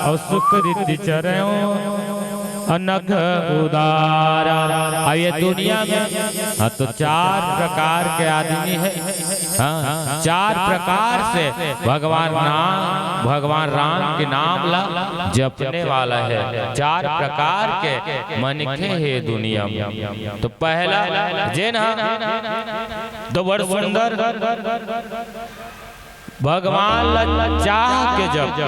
और सुकृति चरणों अनघ उदारा। अब ये दुनिया में हाँ तो 4 प्रकार के आदमी है। हाँ 4 प्रकार से भगवान राम के नाम ला जपने वाला है। 4 प्रकार के मनखे है दुनिया में। तो पहला जेन तो बड़ सुंदर भगवान चाह के जब थे।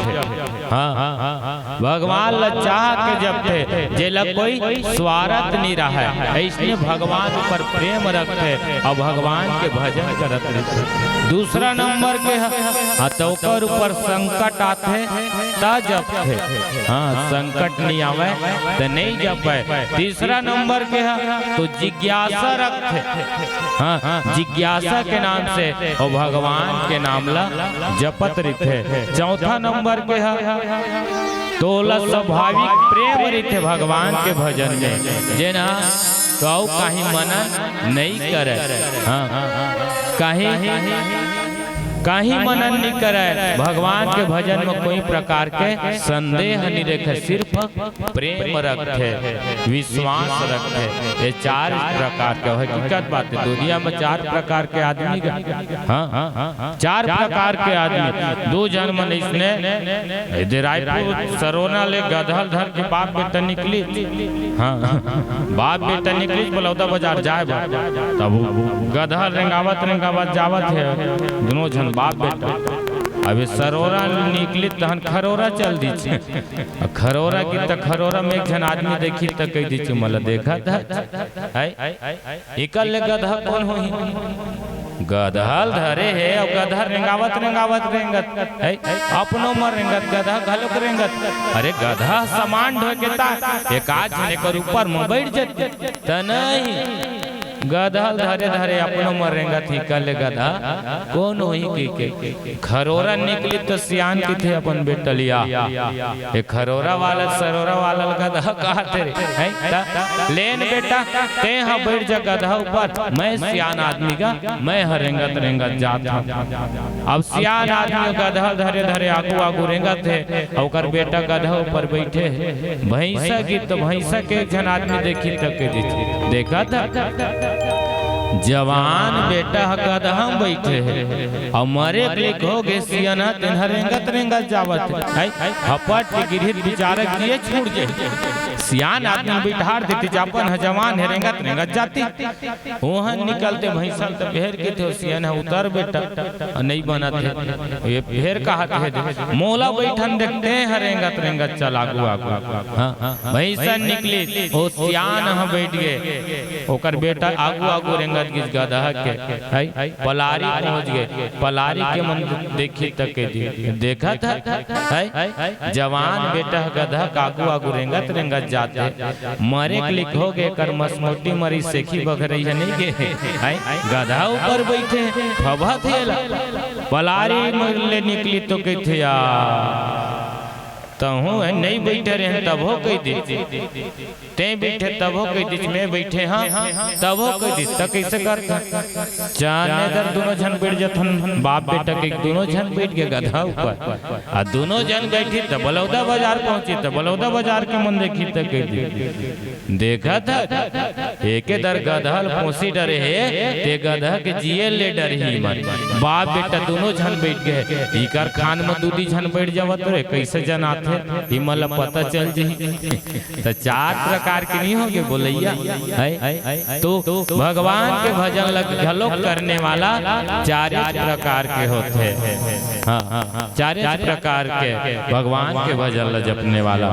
हाँ भगवान चाह के जब थे जेला कोई स्वार्थ नहीं रहा है, इसलिए भगवान पर प्रेम रखते और भगवान के भजन करते रहते। दूसरा नंबर के हाँ तो ऊपर संकट आते ता जब थे। हाँ संकट नहीं आवे तो नहीं जपे। तीसरा नंबर के तो जिज्ञासा रखते। हाँ जिज्ञासा के नाम से और भगवान के नाम ला जपत रिथे। चौथा नंबर के तोला स्वाभाविक प्रेम रिथे भगवान के भजन में जेना कौ कहीं मनन नहीं करे। कहीं मनन नहीं करे। भगवान के भजन में कोई प्रकार के संदेह नहीं रखे, सिर्फ प्रेम रखे, विश्वास रखे। ये 4 प्रकार के हकीकत बात है। दुनिया में 4 प्रकार के आदमी हाँ 4 प्रकार के आदमी। 2 जन्म इसने रायपुर सरोना ले गधल धर के बाप बेटा निकली। हाँ बाप बेटा निकली बलौदा बाजार जाए तब गधल रेंगावत जावत है। दोनों जन बाप बेटा अभी सरोरा निकली तहन खरोरा चल दी छे। खरोरा की त खरोरा में एक जन आदमी देखी त कह दी छे मला देखा था इकल गधा कौन होई। गधल धरे है और गधा रेंगावत रेंगत है अपनो मर रेंगत गधा घलोक रेंगत। अरे गधा सामान ढो के ता एक आज ने कर ऊपर में बैठ जते त नहीं गधल धरे धरे अपनो मरेंगा थी कल गधा कौन होई के खरोरा निकली तो सियान की थे अपन बेटलिया। ये खरोरा वाला सरोरा वाला गधा कहते रे लेन बेटा ते हाँ बैठ जा गधा ऊपर, मैं सियान आदमी का मैं रेंगत जात हूँ। अब सियान आदमी गधा धरे धरे आगू रेंगत है और बेटा गधा ऊपर बैठे भैंसा की तो भैंसा के जन आदमी देखी तक देखा था जवान बेटा गधा बैठे है और मरे क्लिक हो गए सियाना रेंगत जावत है हपट गिरहित विचारक दिए छूट जाए। सियान आदमी बिठार देती जापन जवान है रेंगत जाती वहां निकलते भैंसा तो फेर के थे सियान उतर बेटा नहीं बना थे ये फेर कहा थे मोला बैठन देखते हैं रेंगत चल आगू भैंसा निकली ओ सियान बैठ गए ओकर बेटा आगू रेंगत गधा के पलारी पहुंच गए। पलारी के मन देखी तक देखा था जवान बेटा गधा आगू रेंगत जाते मरे क्लिक हो गए कर मसमोटी मरी सेखी बग रही है नहीं गे गधा ऊपर बैठे फबा थे पलारी ले निकली तो कहते तहु नहीं बैठे रहे तब हो कह दी ते बैठे तब हो कह दी मैं बैठे हाँ तब हो कह दी तो कैसे करता जाने दर दोनों जन बैठ जथन बाप बेटा के दोनों जन बैठ गए गधा ऊपर आ दोनों जन बैठी तो बलौदा बाजार पहुंची तो बलौदा बाजार के मन देखी तो कह दी देखा था एक दर गधा पहुंची डरे है ते गधा के जिये ले डर ही मन बाप बेटा दोनों जन बैठ गए इकर खान में दूधी जन बैठ जावत रे कैसे जन आते हिमल पता चल जी तो 4 प्रकार के नहीं होंगे बोलैया तो भगवान के भजन झलोक करने वाला 4 प्रकार के होते हैं। हाँ 4 प्रकार के भगवान के भजन जपने वाला।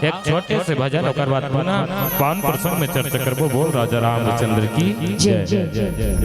एक छोटे से भजन ओकर बाद पुनः पावन प्रसंग में चर्चा करबो। बोल राजा रामचंद्र की जय जय जय जय।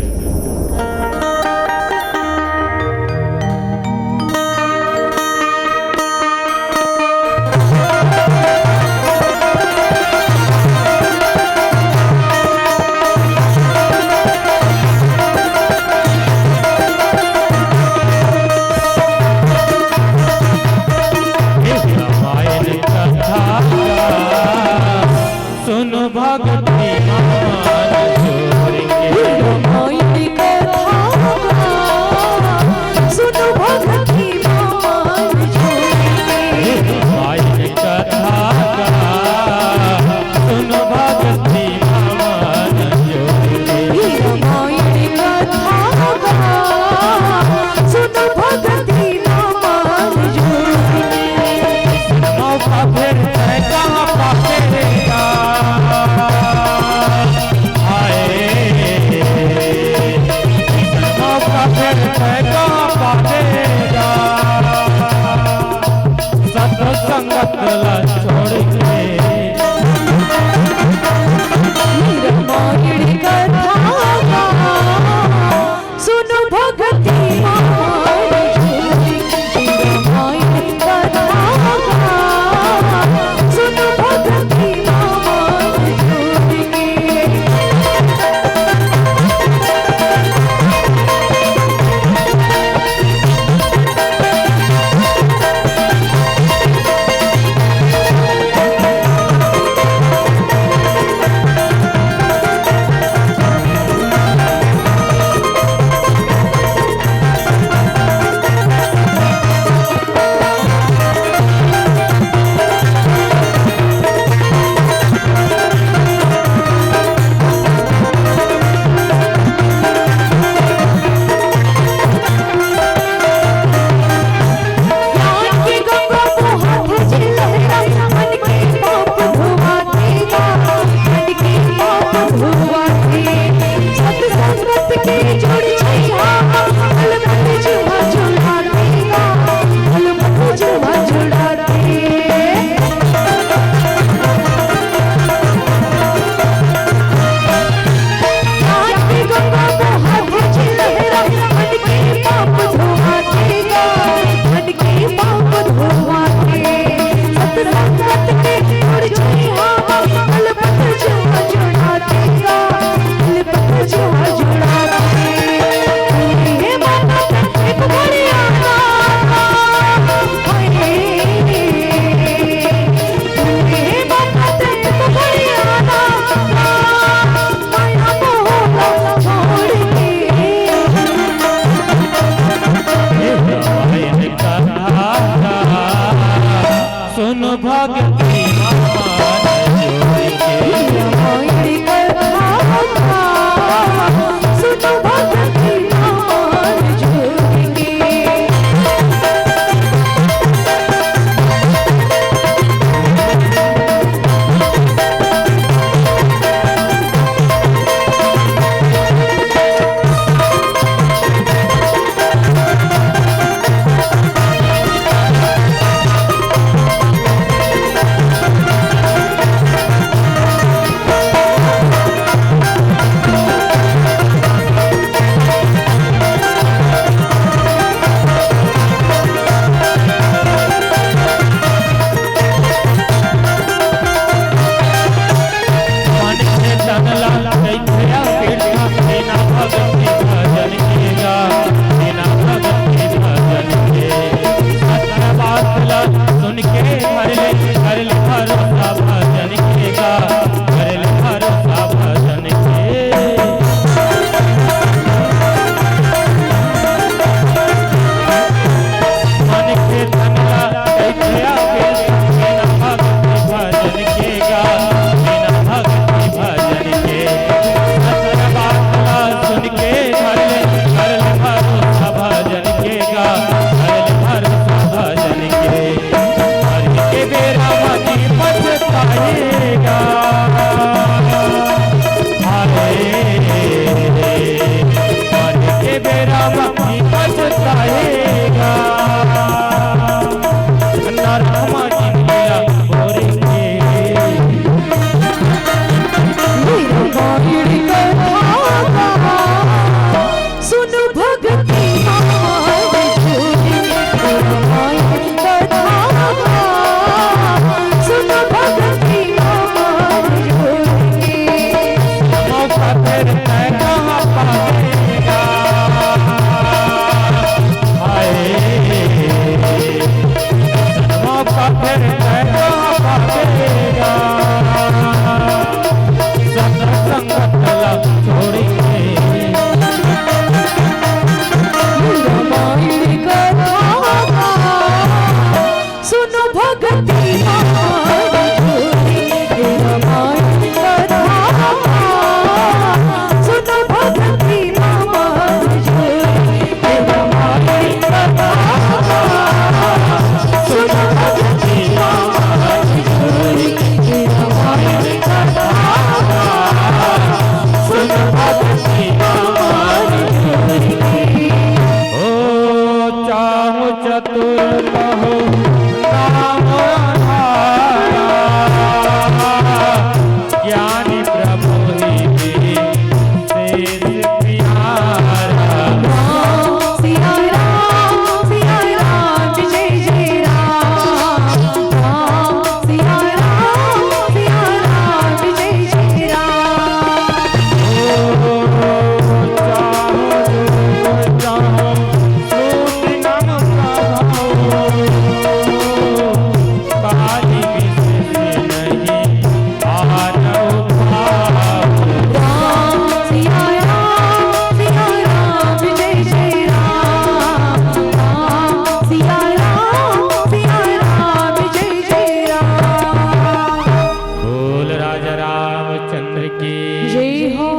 जय हो।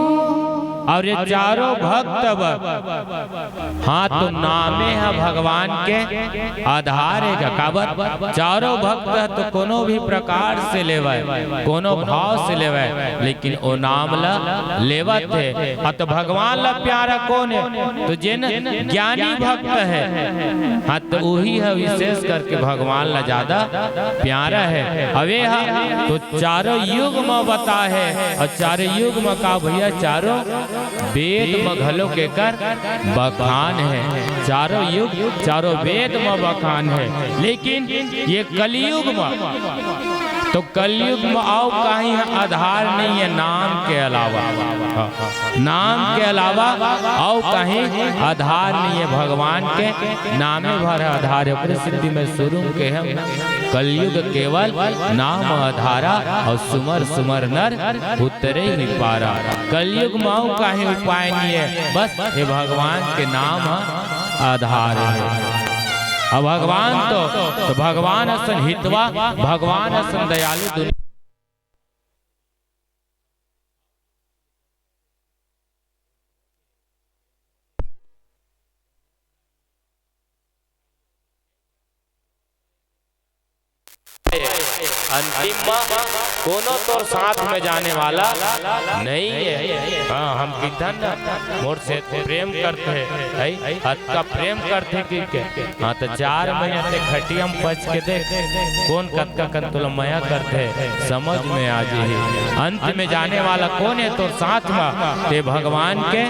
और ये चारों भक्त हाँ तो नामे है भगवान के आधार है काबत चारों भक्त है तो कोनो भी प्रकार से लेवे कोनो भाव से लेवे लेकिन ओ नाम ला लेवत है तो भगवान ला प्यारा कौन है तो जिन ज्ञानी भक्त है हाँ तो वही है विशेष करके भगवान ला ज्यादा प्यारा है अवे है तो चारों युग में बता है और चारों युग में का भैया चारों वेद में घलो के कर बखान है चारों युग चारों वेद में बखान है लेकिन ये कलयुग में तो कलयुग में आओ कहीं आधार नहीं है नाम के अलावा नाम के अलावा आओ कहीं आधार नहीं है भगवान के नामे भर आधार है सिद्धि में शुरू के हम कलयुग केवल नाम आधारा और सुमर सुमर नर उतरे ही पारा कलयुग में आओ कहीं उपाय नहीं है बस ये भगवान के नाम आधार है अब भगवान तो भगवान असन हितवा भगवान असन दयालु दुनिया अंतिम कोनो तो साथ में जाने वाला नहीं है हाँ हम किधन मोर से प्रेम करते हैं हद का प्रेम करते कि हाँ तो 4 महीने से खटियम पच के देख कौन कद का कंतुल मया करते समझ में आ जाए अंत में जाने वाला कौन है तो साथ में ते भगवान के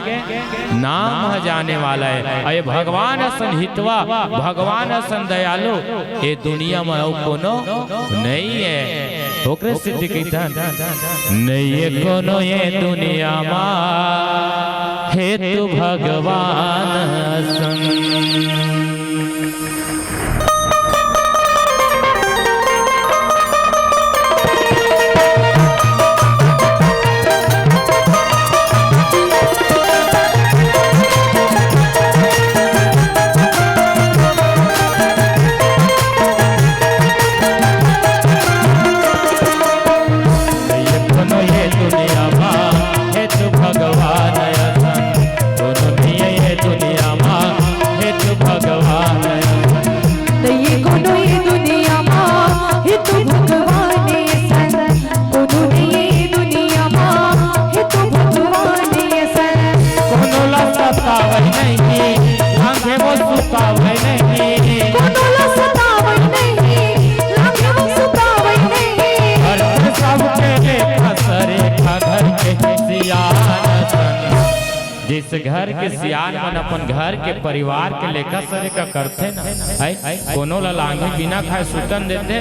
नाम जाने वाला है अये भगवान असन हितवा भगवान असन दयालु ये दुनिया में कोनो नहीं है ओकरे सिद्धि की धन नहीं है कोनो ये दुनिया में हे तू भगवान असन जिस घर के सियान मन अपन घर के परिवार के लेखा सरे का करते ना कोनो लांगी बिना खाए सुतन देते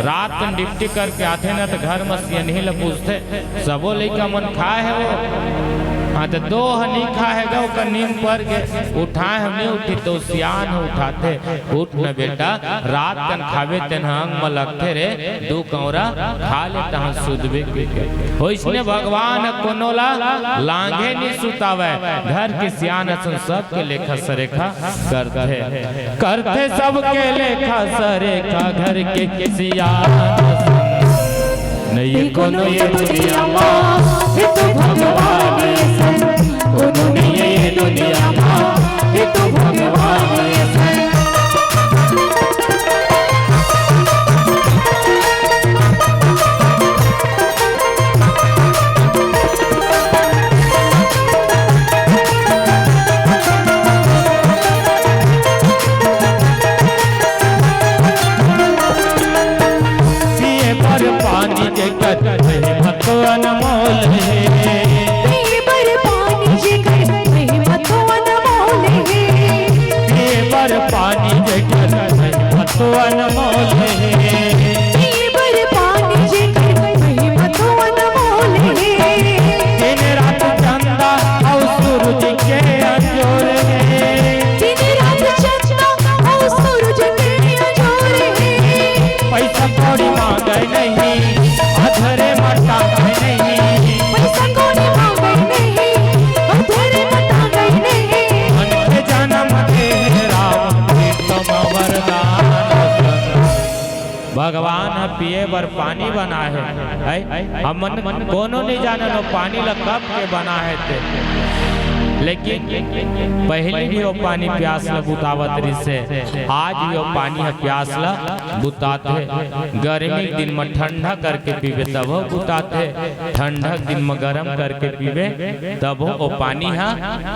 रात में डिप्टी करके आते ना तो घर में सियन ही पूछते सबो लइका मन खाए है वो हाँ तो 2 हनी खाए गो का नीम पर के उठाए हमने उठी तो सियान उठाते उठ न बेटा रात कन खावे तेन अंग में लगते रे 2 कौरा खा लेता हम सुधबे हो इसने भगवान कोनोला लांघे नहीं सुतावे घर के सियान सब के लेखा सरेखा करते सब के लेखा सरेखा घर के सियान नहीं कोनो ये दुनिया माँ ये तो भगवान कोनो नहीं ये दुनिया माँ ये तो भगवान पानी के कद अनमोल पिए बर पानी बना है हमन कोनो नहीं जाने लो पानी ला कब के बना है ते लेकिन पहले भी वो पानी प्यास ला बुतावत रही से आज भी वो पानी है प्यास ला बुताते गर्मी दिन में ठंडा करके पीवे तब वो बुताते ठंडा दिन में गर्म करके पीवे तब वो पानी है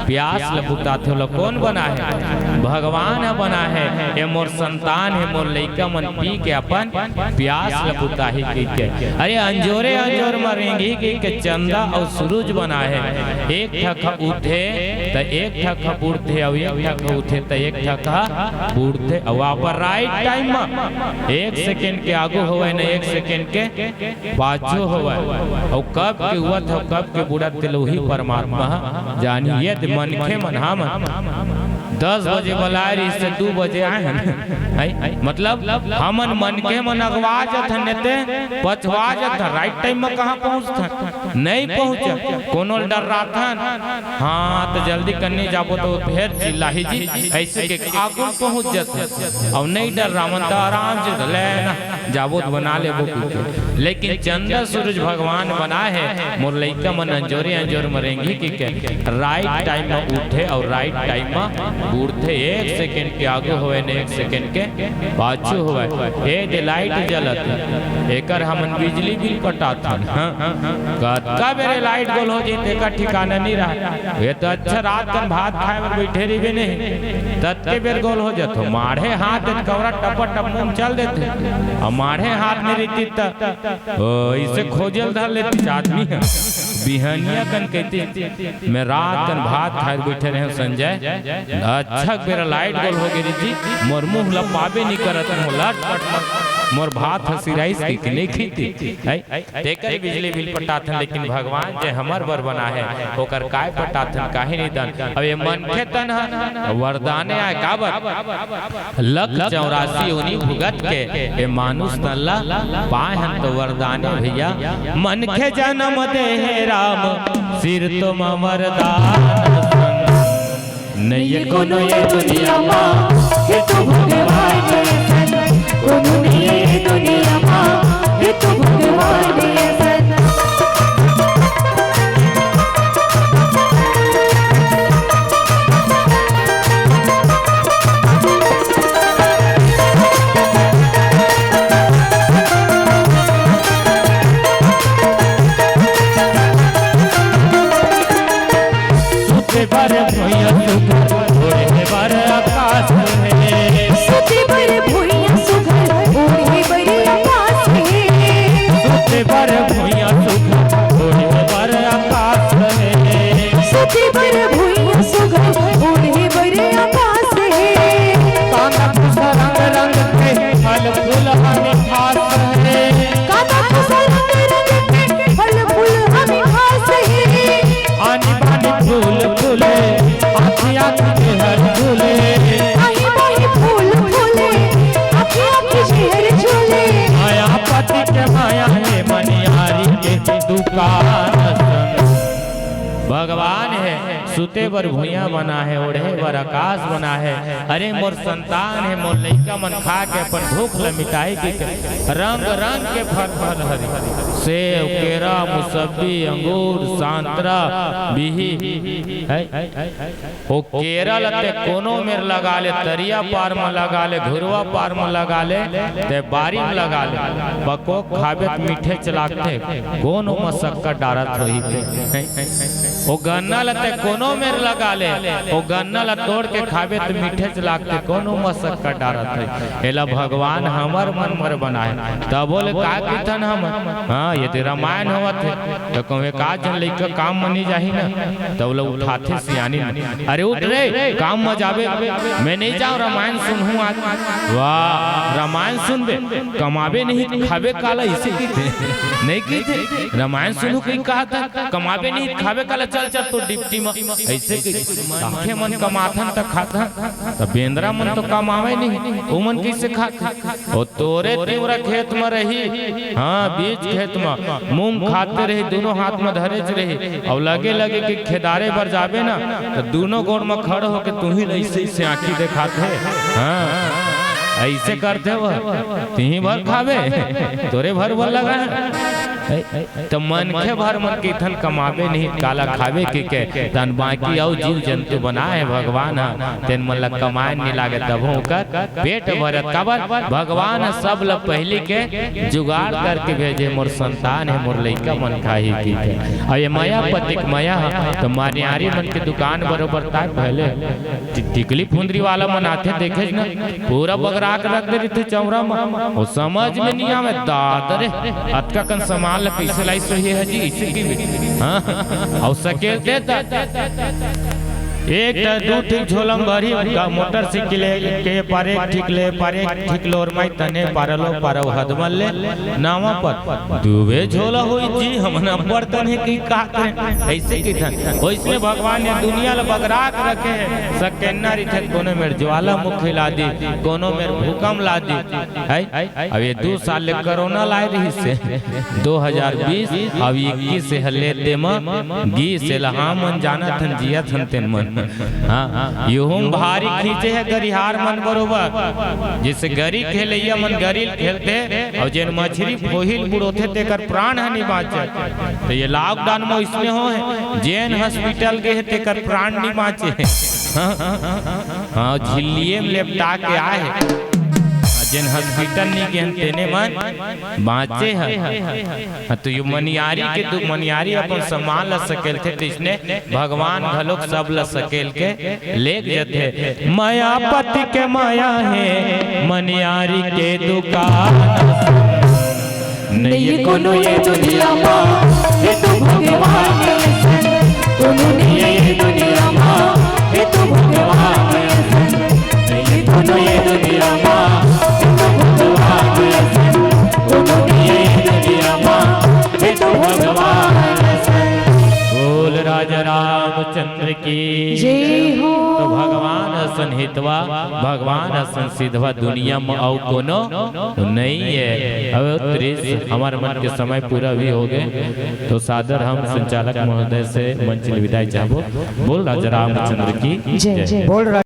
प्यास ला बुताते लो कौन बना है भगवान है बना है ये मोर संतान है मोर लइका मन पी के अपन प्यास ला बुता ही के अरे अंजोरे अंजोर मरेंगी के चंदा और सूरज बना है एक ठक उठे तो एक ठक उठे और एक ठक उठे तो एक ठक उठे और वापर राइट टाइम में 1 सेकंड के आगू होवे न 1 सेकंड के पाछू होवे और कब के हुआ था कब के बुढ़ा तिलोही परमात्मा जानिए मन के मन हम 10 बजे बुलाए से 2 बजे आए हैं मतलब हमन मन के मन अगवा जात नेते पछवा जात राइट टाइम में कहां पहुंचता नहीं पहुंचा कोनो डर रहा था हां तो जल्दी करने जाबो तो फिर चिल्लाही जी ऐसे के आगू पहुंच जाते और नहीं डर रामन तो आराम से लेना जाबो तो बना लेबो लेकिन चंद्र सूरज भगवान बना है मोर लइका मन अंजोर मरेंगी कि राइट टाइम में उठे और राइट टाइम में बूढ़े 1 सेकंड के आगे होवे ने 1 सेकंड के पाछू होवे ए दे लाइट जलत एकर हमन बिजली बिल कटाता का बेरे लाइट गोल हो जेते का ठिकाना नहीं रहा ये तो अच्छा रात कन भात खाए बर बैठे रही नहीं तत्के बेर गोल हो जतो माढ़े हाथ कवरा टप टप मुंह चल देते और माढ़े हाथ में रहती त इसे खोजल धर लेती आदमी बिहनिया कन कहते मैं रात कन भात खाए बैठे रहे संजय अच्छा मेरा लाइट गोल हो गई जी मोर मुंह लपाबे नहीं करत मोर भात हसीराइस की नहीं खीती तेकर बिजली बिल पटाथन लेकिन भगवान जे हमर बर बना है ओकर काय पटाथन काहे नहीं दन अब ये मन के तन वरदाने आए काबर लख 84 उनी भुगत के ए मानुष तल्ला पाए हम तो वरदाने भैया मन के जन्म दे हे राम सिर तो वरदान नहीं कोनो ये दुनिया मां ये तो भगवान है कोनो नहीं ये दुनिया मां ये तो भगवान है बर भुइया ओढ़े बर आकाश है सुते बर भुइया सुघर ओढ़े बर आकाश है सुते बर भुइया सुघर ओढ़े बर आकाश है सुते बर भुइया सुघर ओढ़े बर आकाश है काना कुसा रंग रंग के फल फूल हमें खास है काना कुसा रंग रंग के फल फूल हमें खास है आनी बानी फूल फूले आखियाँ के हर झूले आही बाही फूल फूले आखियाँ के शहर झूले आया पति के माया है मनिहारी के दुकान भगवान है सुते बर भुइया बना है ओढ़े बर आकाश बना है अरे मोर संतान है मोर लइका मन खा के अपन भूख ल मिटाई के रंग रंग के फल फल हरी सेब केरा मुसब्बी अंगूर संतरा बिही ओ केरा लते कोनो में लगा ले तरिया पार में लगा ले घुरवा पार में लगा ले ते बारी में लगा ले बको खाबे मीठे चलाते कोनो मसक्का डारत होई ओ गन्ना लते कोनो में लगा ले ओ गन्ना ल तोड़ के खाबे तो मीठे चलाते कोनो मसक्का डारत है एला भगवान हमर मन मर बनाए तब बोले का कीथन हम हां ये तो रामायण होवत है तो कहे का जन लइका काम मनी जाही ना तब लोग उठाते सियानी अरे उठ रे काम में जावे मैं नहीं जाऊं रामायण सुनहूं आज वाह रामायण सुनबे कमाबे नहीं खाबे काला इसे नहीं की थे रामायण सुनू कहीं कहा था कमाबे नहीं खाबे काला चल चल तो डिप्टी में ऐसे आंखें मन कमाथन तक खाता तो बेंद्रा मन तो कमावे नहीं वो मन कैसे खाता और तोरे तिवरा खेत में रही हाँ बीच खेत में मूंग खाते रही दोनों हाथ में धरे रही और लगे लगे कि खेदारे पर जाबे ना तो दोनों गोड़ में खड़े होके तू ही ऐसे आंखी दिखाते हाँ ऐसे करते हो तीन भर खावे तोरे भर भर लगा तो मन के भर मन के थन कमावे नहीं काला खावे के तन बाकी आओ जीव जंतु बनाए भगवान तेन मन ला कमाए नहीं लागे तबो का पेट भरत काबर भगवान सब ला पहले के जुगाड़ करके भेजे मोर संतान है मोर लइका मन खाही की और ये माया पतिक माया तो मानियारी मन के दुकान बरोबर ताक पहले टिकली फुंदरी वाला मन आते देखे ना पूरा बगरा के रख दे थे चौरा में वो समझ में नहीं आवे दाद रे अतका कन सामान ला कैसे लाई सही है जी इसे की हां और सके देता एक दो ठीक झोलम भरी का मोटरसाइकिल के पारे ठीक ले पारे ठीक लोर माई तने पारलो पारो हदमल ले नावा पर दुबे झोला होई जी हमना बर्तन है की का करे ऐसे की थन ओइसे भगवान ने दुनिया ल बगरा के रखे सकेन्ना रिथे कोनो में ज्वालामुखी खिला दी कोनो में भूकंप ला दी है अब ये 2 साल ले कोरोना लाए रही से 2020 अब 21 से हले दे म गी से लहा मन जाना थन जिया थन तेन मन हाँ यूं भारी खींचे है गरिहार मन बरोबर जिसे गरी खेलैया मन गरी खेलते और जेन मछली फोहिल बुड़ोथे तेकर प्राण हानि बाचे तो ये लॉकडाउन में इसमें हो है जेन हॉस्पिटल गए तेकर प्राण नहीं बाचे हाँ झिल्लिए में लेपटा के आए जेन हॉस्पिटल नहीं गए तेने मन बाँचे है तो ये मनियारी के दो मनियारी अपन सामान ला सकेल थे तो इसने भगवान घलोक सब ला सकेल के ले जाते माया पति के माया है मनियारी के दुकान नहीं कोनो ये दुनिया में ये तो भगवान कोनो नहीं ये दुनिया में ये तो भगवान नहीं कोनो ये दुनिया में बोल राजा रामचंद्र की जय हो। तो भगवान असन हितवा भगवान असन सिद्धवा दुनिया में और कोनो नहीं है। अब 30 हमारे मन के समय पूरा भी हो गए तो सादर हम संचालक महोदय से मंच विदाई चाहबो। बोल राजा रामचंद्र की जय। बोल